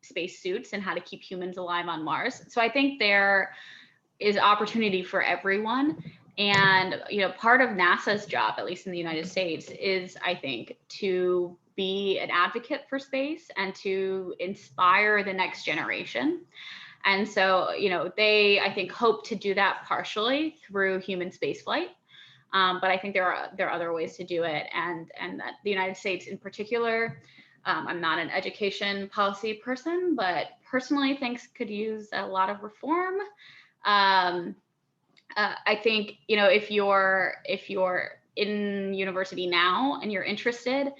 space suits and how to keep humans alive on Mars. So I think there is opportunity for everyone. And, part of NASA's job, at least in the United States, is, I think, to be an advocate for space and to inspire the next generation. And so, they, I think, hope to do that partially through human spaceflight. But I think there are other ways to do it. And that the United States in particular, I'm not an education policy person, but personally things could use a lot of reform. I think, if you're in university now and you're interested,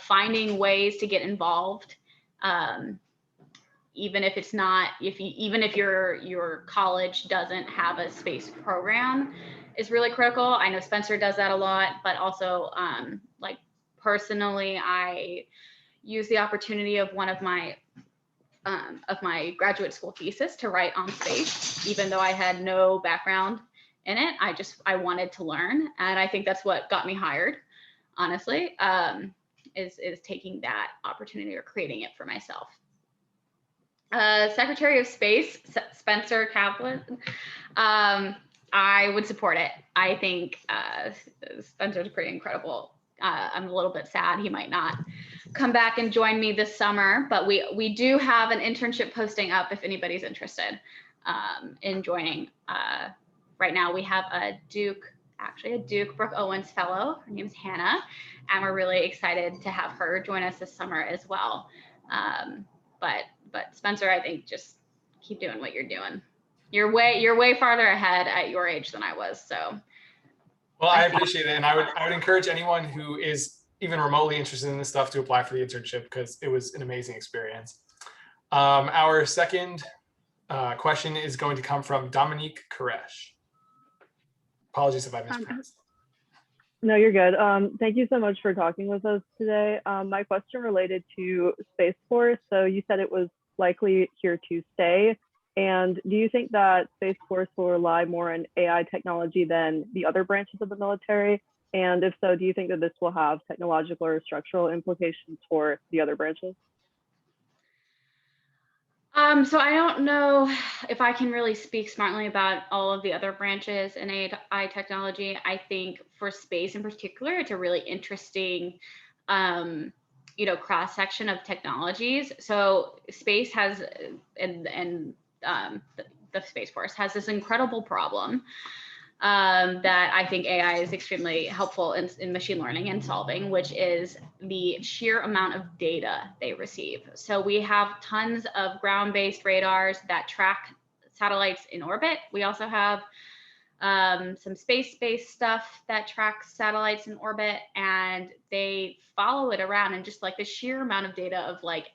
finding ways to get involved, even if it's not, even if your college doesn't have a space program, is really critical. I know Spencer does that a lot, but also like personally, I use the opportunity of one of my graduate school thesis to write on space, even though I had no background in it. I wanted to learn, and I think that's what got me hired, honestly, is taking that opportunity or creating it for myself. Secretary of Space, Spencer Kaplan, I would support it. I think Spencer's pretty incredible. I'm a little bit sad he might not come back and join me this summer, but we do have an internship posting up if anybody's interested in joining. Right now we have a Duke Brooke Owens fellow. Her name's Hannah, and we're really excited to have her join us this summer as well. But Spencer, I think just keep doing what you're doing. You're way farther ahead at your age than I was. So. Well, I appreciate it, and I would encourage anyone who is even remotely interested in this stuff to apply for the internship, because it was an amazing experience. Our second question is going to come from Dominique Koresh. Apologies if I mispronounced. No, you're good. Thank you so much for talking with us today. My question related to Space Force. So you said it was likely here to stay. And do you think that Space Force will rely more on AI technology than the other branches of the military? And if so, do you think that this will have technological or structural implications for the other branches? So I don't know if I can really speak smartly about all of the other branches in AI technology. I think for space in particular, it's a really interesting, cross section of technologies. So space has, the Space Force has this incredible problem that I think AI is extremely helpful in machine learning and solving, which is the sheer amount of data they receive. So we have tons of ground-based radars that track satellites in orbit. We also have some space-based stuff that tracks satellites in orbit, and they follow it around, and just like the sheer amount of data of like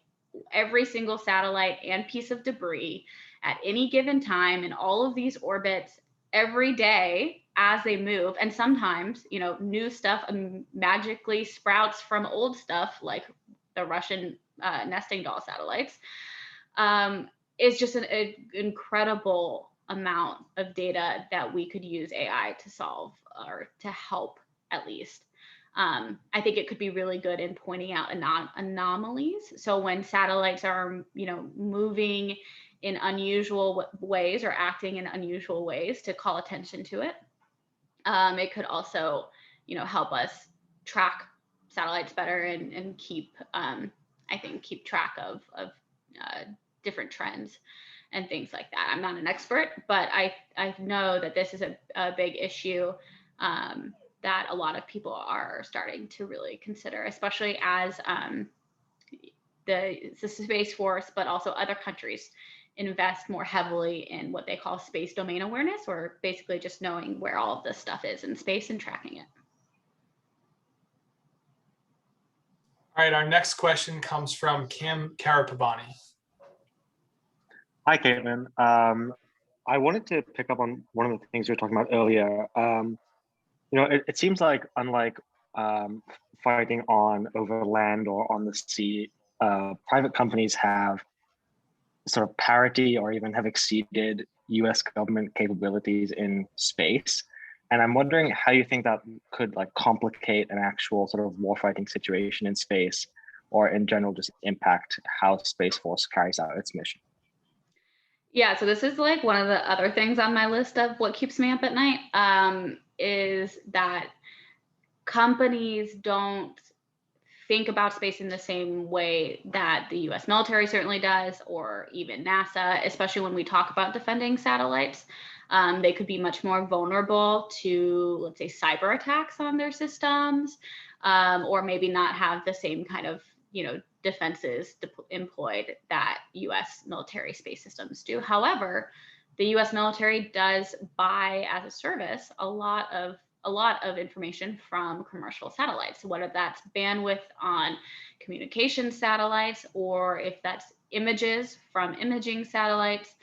every single satellite and piece of debris at any given time in all of these orbits every day as they move, and sometimes, you know, new stuff magically sprouts from old stuff, like the Russian nesting doll satellites, is just an incredible amount of data that we could use AI to solve, or to help at least. I think it could be really good in pointing out anomalies. So when satellites are, you know, moving in unusual ways or acting in unusual ways, to call attention to it. It could also, you know, help us track satellites better and keep, I think, keep track of different trends and things like that. I'm not an expert, but I know that this is a big issue that a lot of people are starting to really consider, especially as the Space Force, but also other countries invest more heavily in what they call space domain awareness, or basically just knowing where all of this stuff is in space and tracking it. All right, our next question comes from Kim Karapabani. Hi, Kaitlyn. I wanted to pick up on one of the things you were talking about earlier. You know, it seems like, unlike fighting over land or on the sea, private companies have sort of parity or even have exceeded US government capabilities in space. And I'm wondering how you think that could like complicate an actual sort of warfighting situation in space, or in general just impact how Space Force carries out its mission. Yeah, so this is like one of the other things on my list of what keeps me up at night, is that companies don't think about space in the same way that the US military certainly does, or even NASA, especially when we talk about defending satellites. They could be much more vulnerable to, let's say, cyber attacks on their systems, or maybe not have the same kind of, you know, defenses employed that US military space systems do. However, the US military does buy as a service a lot of information from commercial satellites, whether that's bandwidth on communication satellites, or if that's images from imaging satellites.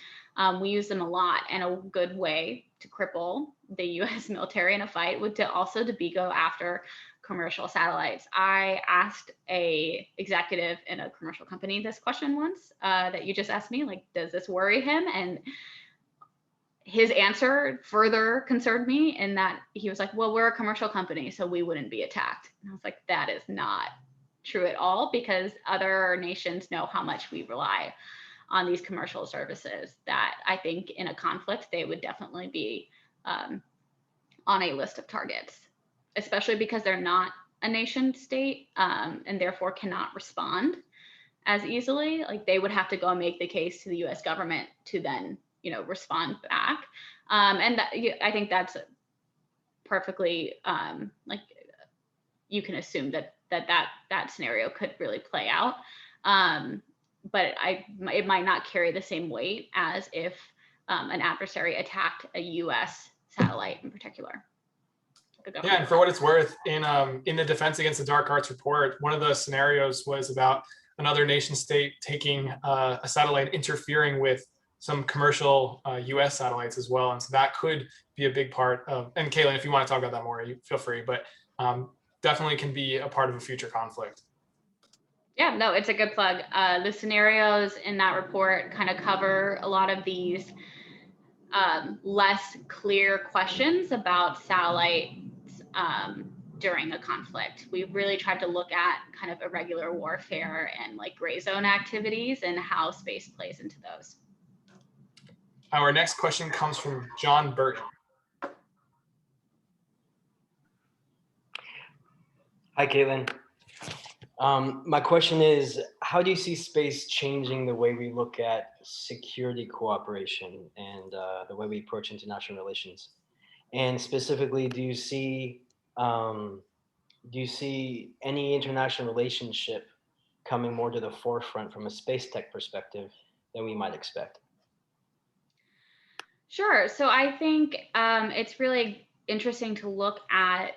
We use them a lot, and a good way to cripple the US military in a fight would to be go after commercial satellites. I asked a executive in a commercial company this question once, that you just asked me, like, does this worry him? And his answer further concerned me in that he was like, well, we're a commercial company, so we wouldn't be attacked. And I was like, that is not true at all, because other nations know how much we rely on these commercial services, that I think in a conflict, they would definitely be on a list of targets, especially because they're not a nation state, and therefore cannot respond as easily. Like, they would have to go and make the case to the US government to then, you know, respond back. And I think that's perfectly, like, you can assume that scenario could really play out. But it might not carry the same weight as if an adversary attacked a US satellite in particular. Yeah, and for what it's worth, in the Defense Against the Dark Arts report, one of the scenarios was about another nation state taking a satellite, interfering with some commercial US satellites as well. And so that could be a big part of, and Kaitlyn, if you want to talk about that more, you feel free, but definitely can be a part of a future conflict. Yeah, no, it's a good plug. The scenarios in that report kind of cover a lot of these less clear questions about satellites during a conflict. We really tried to look at kind of irregular warfare and like gray zone activities and how space plays into those. Our next question comes from John Burton. Hi, Kaitlyn. My question is, how do you see space changing the way we look at security cooperation and the way we approach international relations? And specifically, do you see any international relationship coming more to the forefront from a space tech perspective than we might expect? Sure. So I think it's really interesting to look at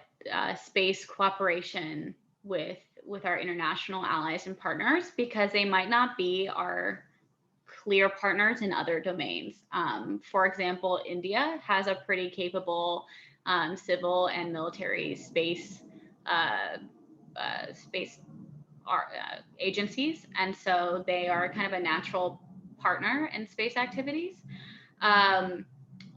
space cooperation with our international allies and partners, because they might not be our clear partners in other domains. For example, India has a pretty capable civil and military space agencies, and so they are kind of a natural partner in space activities.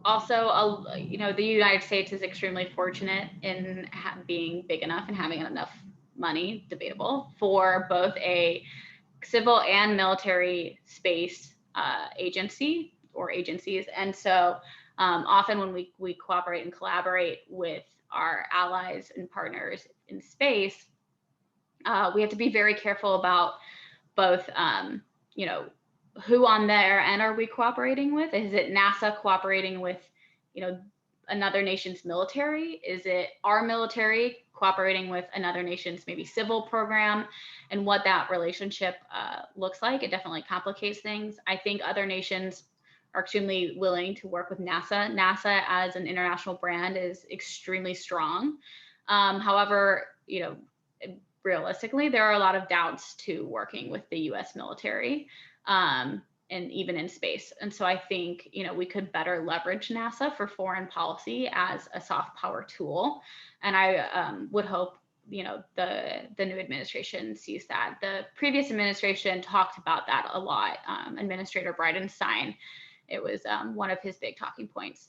Also, the United States is extremely fortunate in being big enough and having enough money, debatable, for both a civil and military space agency or agencies. And so often when we cooperate and collaborate with our allies and partners in space, we have to be very careful about both, who on their end are we cooperating with? Is it NASA cooperating with, another nation's military? Is it our military cooperating with another nation's maybe civil program? And what that relationship looks like, it definitely complicates things. I think other nations are extremely willing to work with NASA. NASA as an international brand is extremely strong. However, realistically, there are a lot of doubts to working with the US military. And even in space. And so I think, we could better leverage NASA for foreign policy as a soft power tool. And I would hope, the new administration sees that. The previous administration talked about that a lot. Administrator Bridenstine, it was one of his big talking points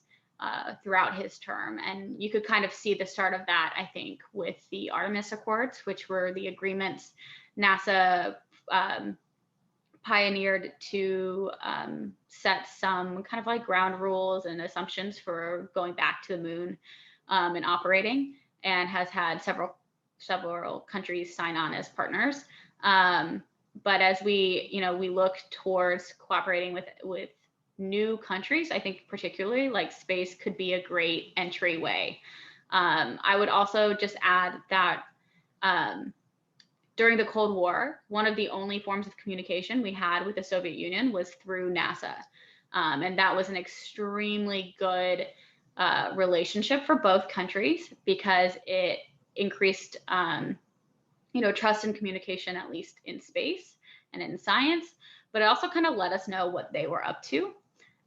throughout his term. And you could kind of see the start of that, I think, with the Artemis Accords, which were the agreements NASA pioneered to set some kind of like ground rules and assumptions for going back to the moon and operating, and has had several countries sign on as partners. But as we look towards cooperating with new countries, I think particularly like space could be a great entryway. I would also just add that during the Cold War, one of the only forms of communication we had with the Soviet Union was through NASA. And that was an extremely good relationship for both countries because it increased, trust and communication, at least in space and in science, but it also kind of let us know what they were up to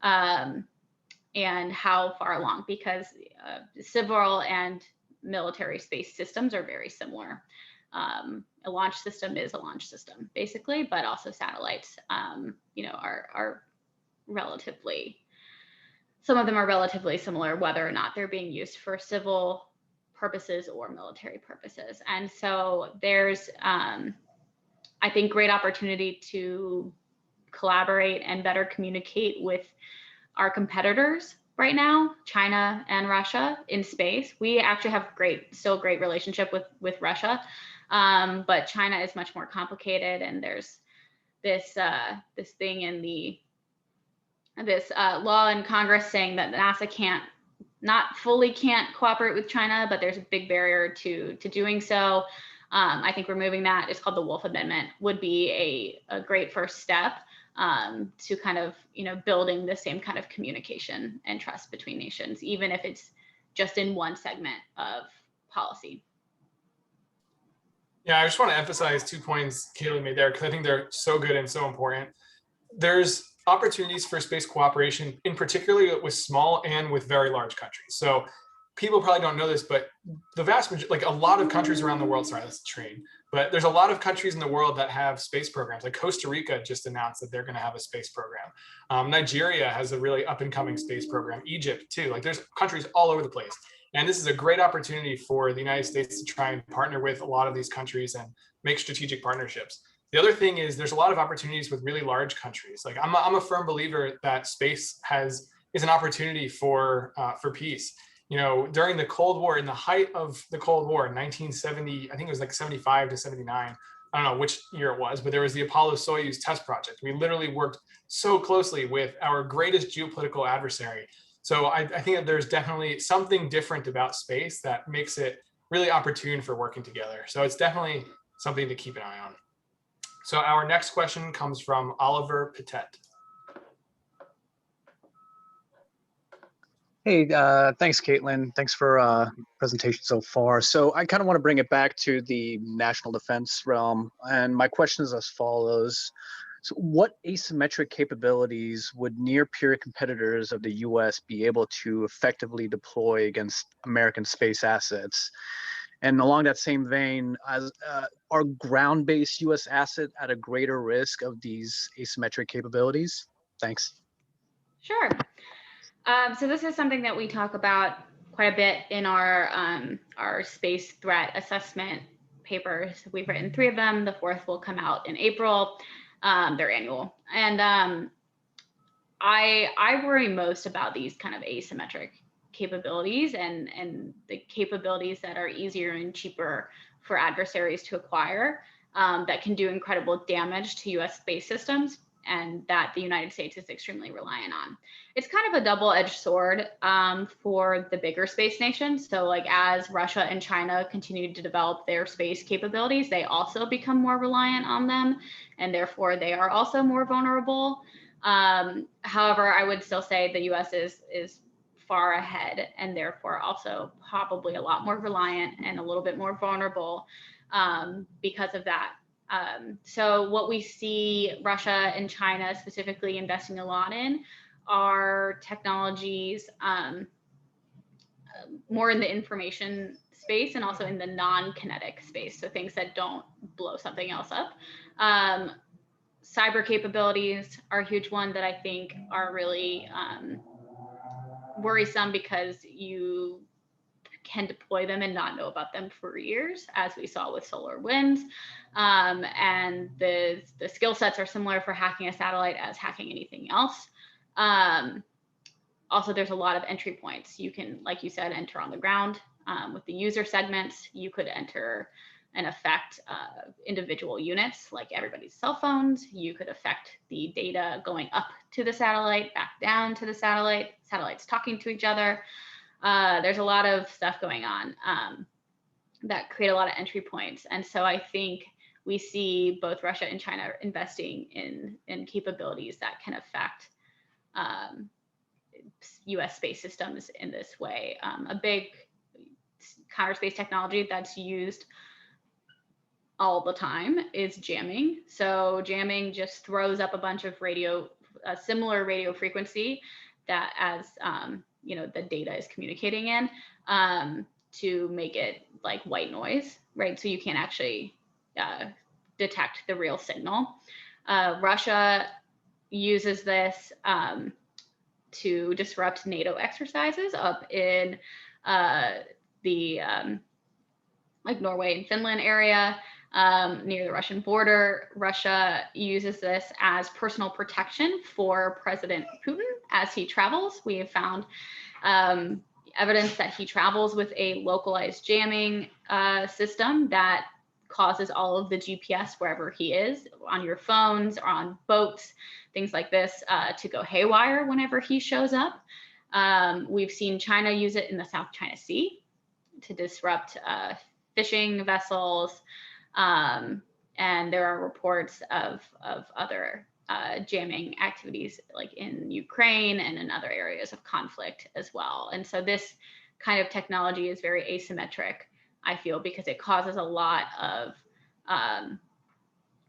and how far along, because civil and military space systems are very similar. A launch system is a launch system, basically, but also satellites, are relatively, some of them are relatively similar, whether or not they're being used for civil purposes or military purposes. And so there's, I think, great opportunity to collaborate and better communicate with our competitors right now, China and Russia in space. We actually have still great relationship with Russia. But China is much more complicated, and there's this thing in this law in Congress saying that NASA can't cooperate with China, but there's a big barrier to doing so. I think removing that, it's called the Wolf Amendment, would be a great first step to kind of building the same kind of communication and trust between nations, even if it's just in one segment of policy. Yeah, I just want to emphasize 2 points Kaylee made there because I think they're so good and so important. There's opportunities for space cooperation, in particular with small and with very large countries. So people probably don't know this, but the vast majority, like a lot of countries around the world, sorry, that's a train, but there's a lot of countries in the world that have space programs. Like Costa Rica just announced that they're going to have a space program. Nigeria has a really up and coming space program. Egypt too. Like there's countries all over the place. And this is a great opportunity for the United States to try and partner with a lot of these countries and make strategic partnerships. The other thing is there's a lot of opportunities with really large countries. Like I'm a firm believer that space is an opportunity for peace. During the Cold War, in the height of the Cold War in 1970, I think it was like 75 to 79. I don't know which year it was, but there was the Apollo-Soyuz test project. We literally worked so closely with our greatest geopolitical adversary. So I think that there's definitely something different about space that makes it really opportune for working together. So it's definitely something to keep an eye on. So our next question comes from Oliver Patet. Hey, thanks, Kaitlyn. Thanks for presentation so far. So I kind of want to bring it back to the national defense realm. And my question is as follows. So what asymmetric capabilities would near peer competitors of the US be able to effectively deploy against American space assets? And along that same vein, are ground-based US assets at a greater risk of these asymmetric capabilities? Thanks. Sure. So this is something that we talk about quite a bit in our space threat assessment papers. We've written 3 of them. The 4th will come out in April. They're annual. And I worry most about these kind of asymmetric capabilities and the capabilities that are easier and cheaper for adversaries to acquire, that can do incredible damage to US space systems, and that the United States is extremely reliant on. It's kind of a double-edged sword for the bigger space nations. So like as Russia and China continue to develop their space capabilities, they also become more reliant on them, and therefore they are also more vulnerable. However, I would still say the US is far ahead, and therefore also probably a lot more reliant and a little bit more vulnerable because of that. So what we see Russia and China specifically investing a lot in are technologies more in the information space and also in the non-kinetic space, so things that don't blow something else up. Cyber capabilities are a huge one that I think are really worrisome, because you can deploy them and not know about them for years, as we saw with solar winds. And the skill sets are similar for hacking a satellite as hacking anything else. Also, there's a lot of entry points. You can, like you said, enter on the ground. With the user segments, you could enter and affect individual units, like everybody's cell phones. You could affect the data going up to the satellite, back down to the satellite, satellites talking to each other. There's a lot of stuff going on that create a lot of entry points. And so I think we see both Russia and China investing in capabilities that can affect US space systems in this way. A big counterspace technology that's used all the time is jamming. So jamming just throws up a bunch of similar radio frequency that as the data is communicating in, to make it like white noise, right? So you can't actually detect the real signal. Russia uses this to disrupt NATO exercises up in the like Norway and Finland area, near the Russian border. Russia uses this as personal protection for President Putin as he travels. We have found evidence that he travels with a localized jamming system that causes all of the GPS wherever he is, on your phones or on boats, things like this, to go haywire whenever he shows up. We've seen China use it in the South China Sea to disrupt fishing vessels. And there are reports of other jamming activities like in Ukraine and in other areas of conflict as well. And so this kind of technology is very asymmetric, I feel, because it causes a lot of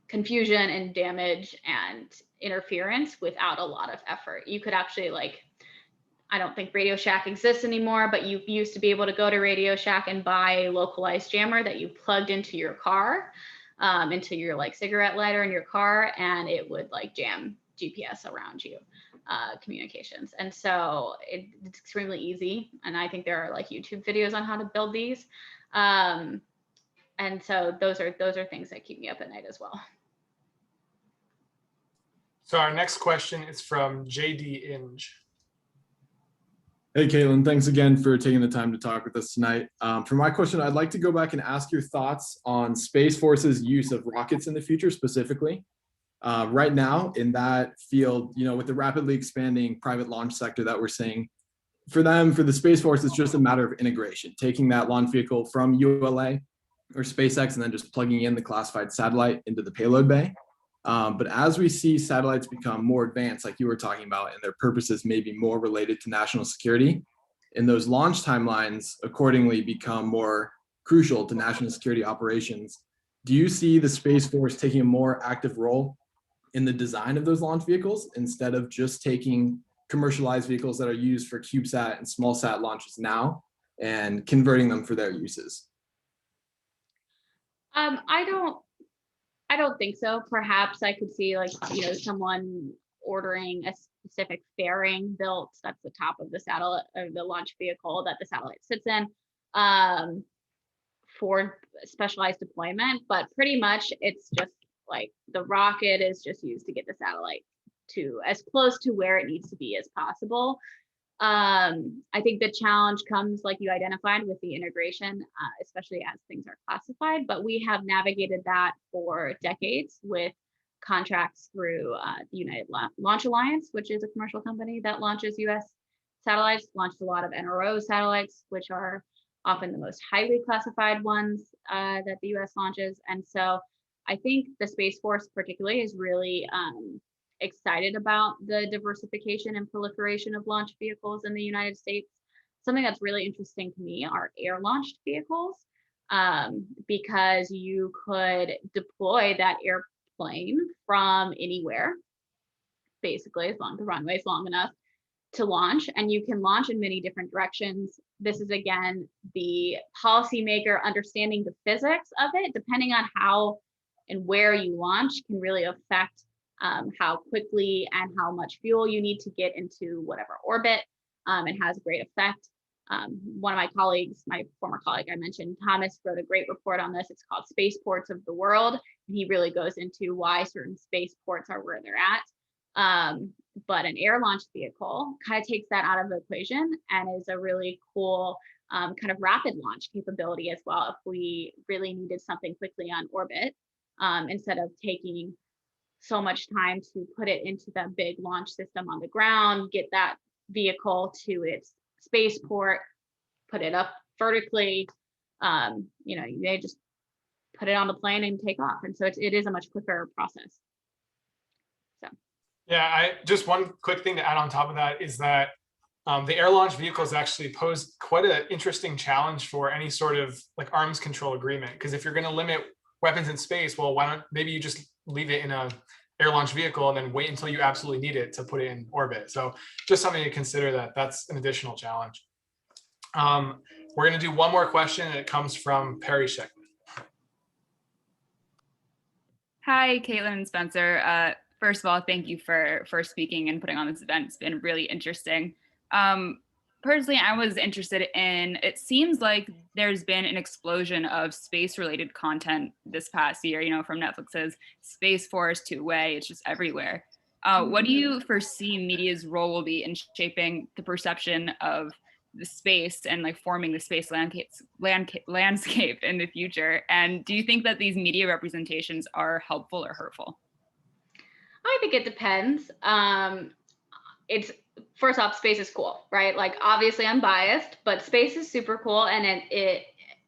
confusion and damage and interference without a lot of effort. You could actually, like, I don't think Radio Shack exists anymore, but you used to be able to go to Radio Shack and buy a localized jammer that you plugged into your car, into your like cigarette lighter in your car, and it would like jam GPS around you, communications. And so it's extremely easy. And I think there are like YouTube videos on how to build these. And so those are things that keep me up at night as well. So our next question is from JD Inge. Hey, Kaitlyn, thanks again for taking the time to talk with us tonight. For my question, I'd like to go back and ask your thoughts on Space Force's use of rockets in the future specifically. Right now in that field, with the rapidly expanding private launch sector that we're seeing, for the Space Force, it's just a matter of integration, taking that launch vehicle from ULA or SpaceX and then just plugging in the classified satellite into the payload bay. But as we see satellites become more advanced, like you were talking about, and their purposes may be more related to national security, and those launch timelines accordingly become more crucial to national security operations, do you see the Space Force taking a more active role in the design of those launch vehicles instead of just taking commercialized vehicles that are used for CubeSat and small sat launches now and converting them for their uses? I don't think so. Perhaps I could see like, someone ordering a specific fairing built that's the top of the satellite or the launch vehicle that the satellite sits in, for specialized deployment. But pretty much it's just like the rocket is just used to get the satellite to as close to where it needs to be as possible. I think the challenge comes, like you identified, with the integration, especially as things are classified, but we have navigated that for decades with contracts through the United Launch Alliance, which is a commercial company that launches US satellites, launched a lot of NRO satellites, which are often the most highly classified ones that the US launches. And so I think the Space Force particularly is really excited about the diversification and proliferation of launch vehicles in the United States. Something that's really interesting to me are air-launched vehicles, because you could deploy that airplane from anywhere, basically, as long as the runway is long enough to launch, and you can launch in many different directions. This is, again, the policymaker understanding the physics of it, depending on how and where you launch can really affect how quickly and how much fuel you need to get into whatever orbit. It has a great effect. One of my colleagues, my former colleague I mentioned, Thomas, wrote a great report on this. It's called Spaceports of the World. And he really goes into why certain spaceports are where they're at. But an air launch vehicle kind of takes that out of the equation and is a really cool kind of rapid launch capability as well if we really needed something quickly on orbit, instead of taking so much time to put it into the big launch system on the ground, get that vehicle to its spaceport, put it up vertically. They just put it on the plane and take off. And so it is a much quicker process. So. Yeah, just one quick thing to add on top of that is that the air launch vehicles actually pose quite an interesting challenge for any sort of like arms control agreement. Because if you're going to limit weapons in space, well, why don't maybe you just leave it in a air launch vehicle and then wait until you absolutely need it to put it in orbit. So just something to consider, that's an additional challenge. We're going to do one more question, and it comes from Perry Sheckman. Hi, Kaitlyn and Spencer. First of all, thank you for speaking and putting on this event. It's been really interesting. Personally, I was interested in, it seems like there's been an explosion of space-related content this past year, from Netflix's Space Force to Way, it's just everywhere. What do you foresee media's role will be in shaping the perception of the space and like forming the space landscape in the future? And do you think that these media representations are helpful or hurtful? I think it depends. It's first off, space is cool, right? Like obviously I'm biased, but space is super cool, and it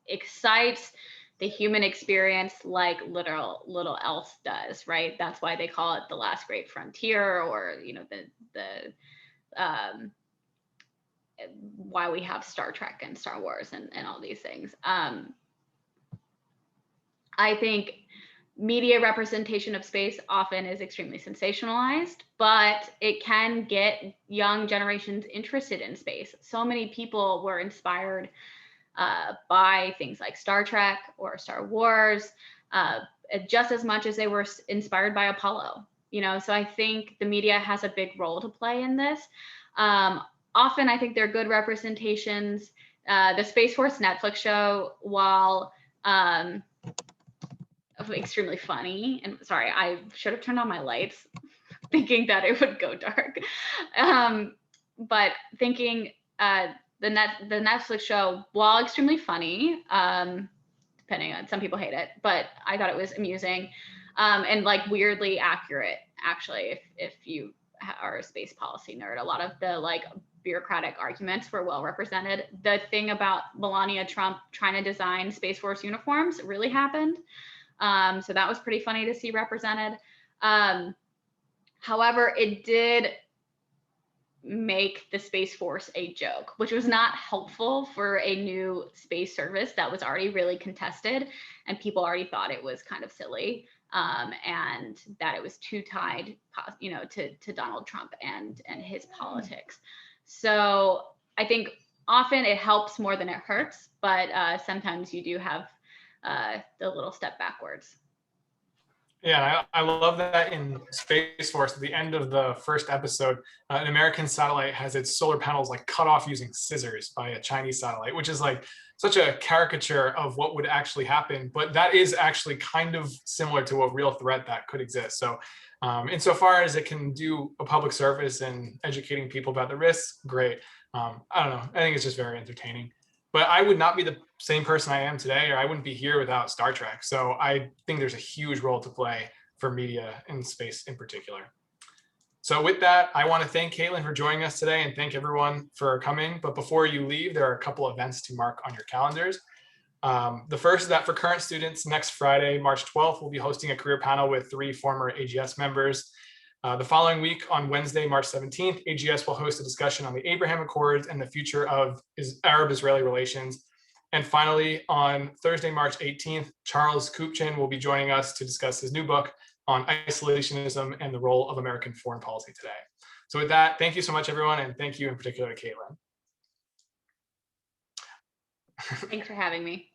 excites the human experience like little else does, right? That's why they call it the last great frontier, or why we have Star Trek and Star Wars and all these things. I think media representation of space often is extremely sensationalized, but it can get young generations interested in space. So many people were inspired by things like Star Trek or Star Wars, just as much as they were inspired by Apollo. So I think the media has a big role to play in this. Often I think they're good representations. The Space Force Netflix show, while extremely funny, and sorry, I should have turned on my lights thinking that it would go dark, but thinking the Netflix show, while extremely funny, depending on, some people hate it, but I thought it was amusing, and like weirdly accurate, actually, if you are a space policy nerd. A lot of the like bureaucratic arguments were well represented. The thing about Melania Trump trying to design Space Force uniforms really happened. So that was pretty funny to see represented. However, it did make the Space Force a joke, which was not helpful for a new space service that was already really contested, and people already thought it was kind of silly. and that it was too tied, to Donald Trump and his politics. So I think often it helps more than it hurts, but sometimes you do have the little step backwards. Yeah, I love that in Space Force, at the end of the first episode, an American satellite has its solar panels like cut off using scissors by a Chinese satellite, which is like such a caricature of what would actually happen. But that is actually kind of similar to a real threat that could exist. So insofar as it can do a public service and educating people about the risks, great. I don't know. I think it's just very entertaining. But I would not be the same person I am today, or I wouldn't be here without Star Trek. So I think there's a huge role to play for media in space in particular. So with that, I want to thank Kaitlyn for joining us today and thank everyone for coming. But before you leave, there are a couple events to mark on your calendars. The first is that for current students, next Friday, March 12th, we'll be hosting a career panel with 3 former AGS members. The following week, on Wednesday, March 17th, AGS will host a discussion on the Abraham Accords and the future of Arab-Israeli relations. And finally, on Thursday, March 18th, Charles Kupchan will be joining us to discuss his new book on isolationism and the role of American foreign policy today. So with that, thank you so much, everyone, and thank you in particular to Kaitlyn. Thanks for having me.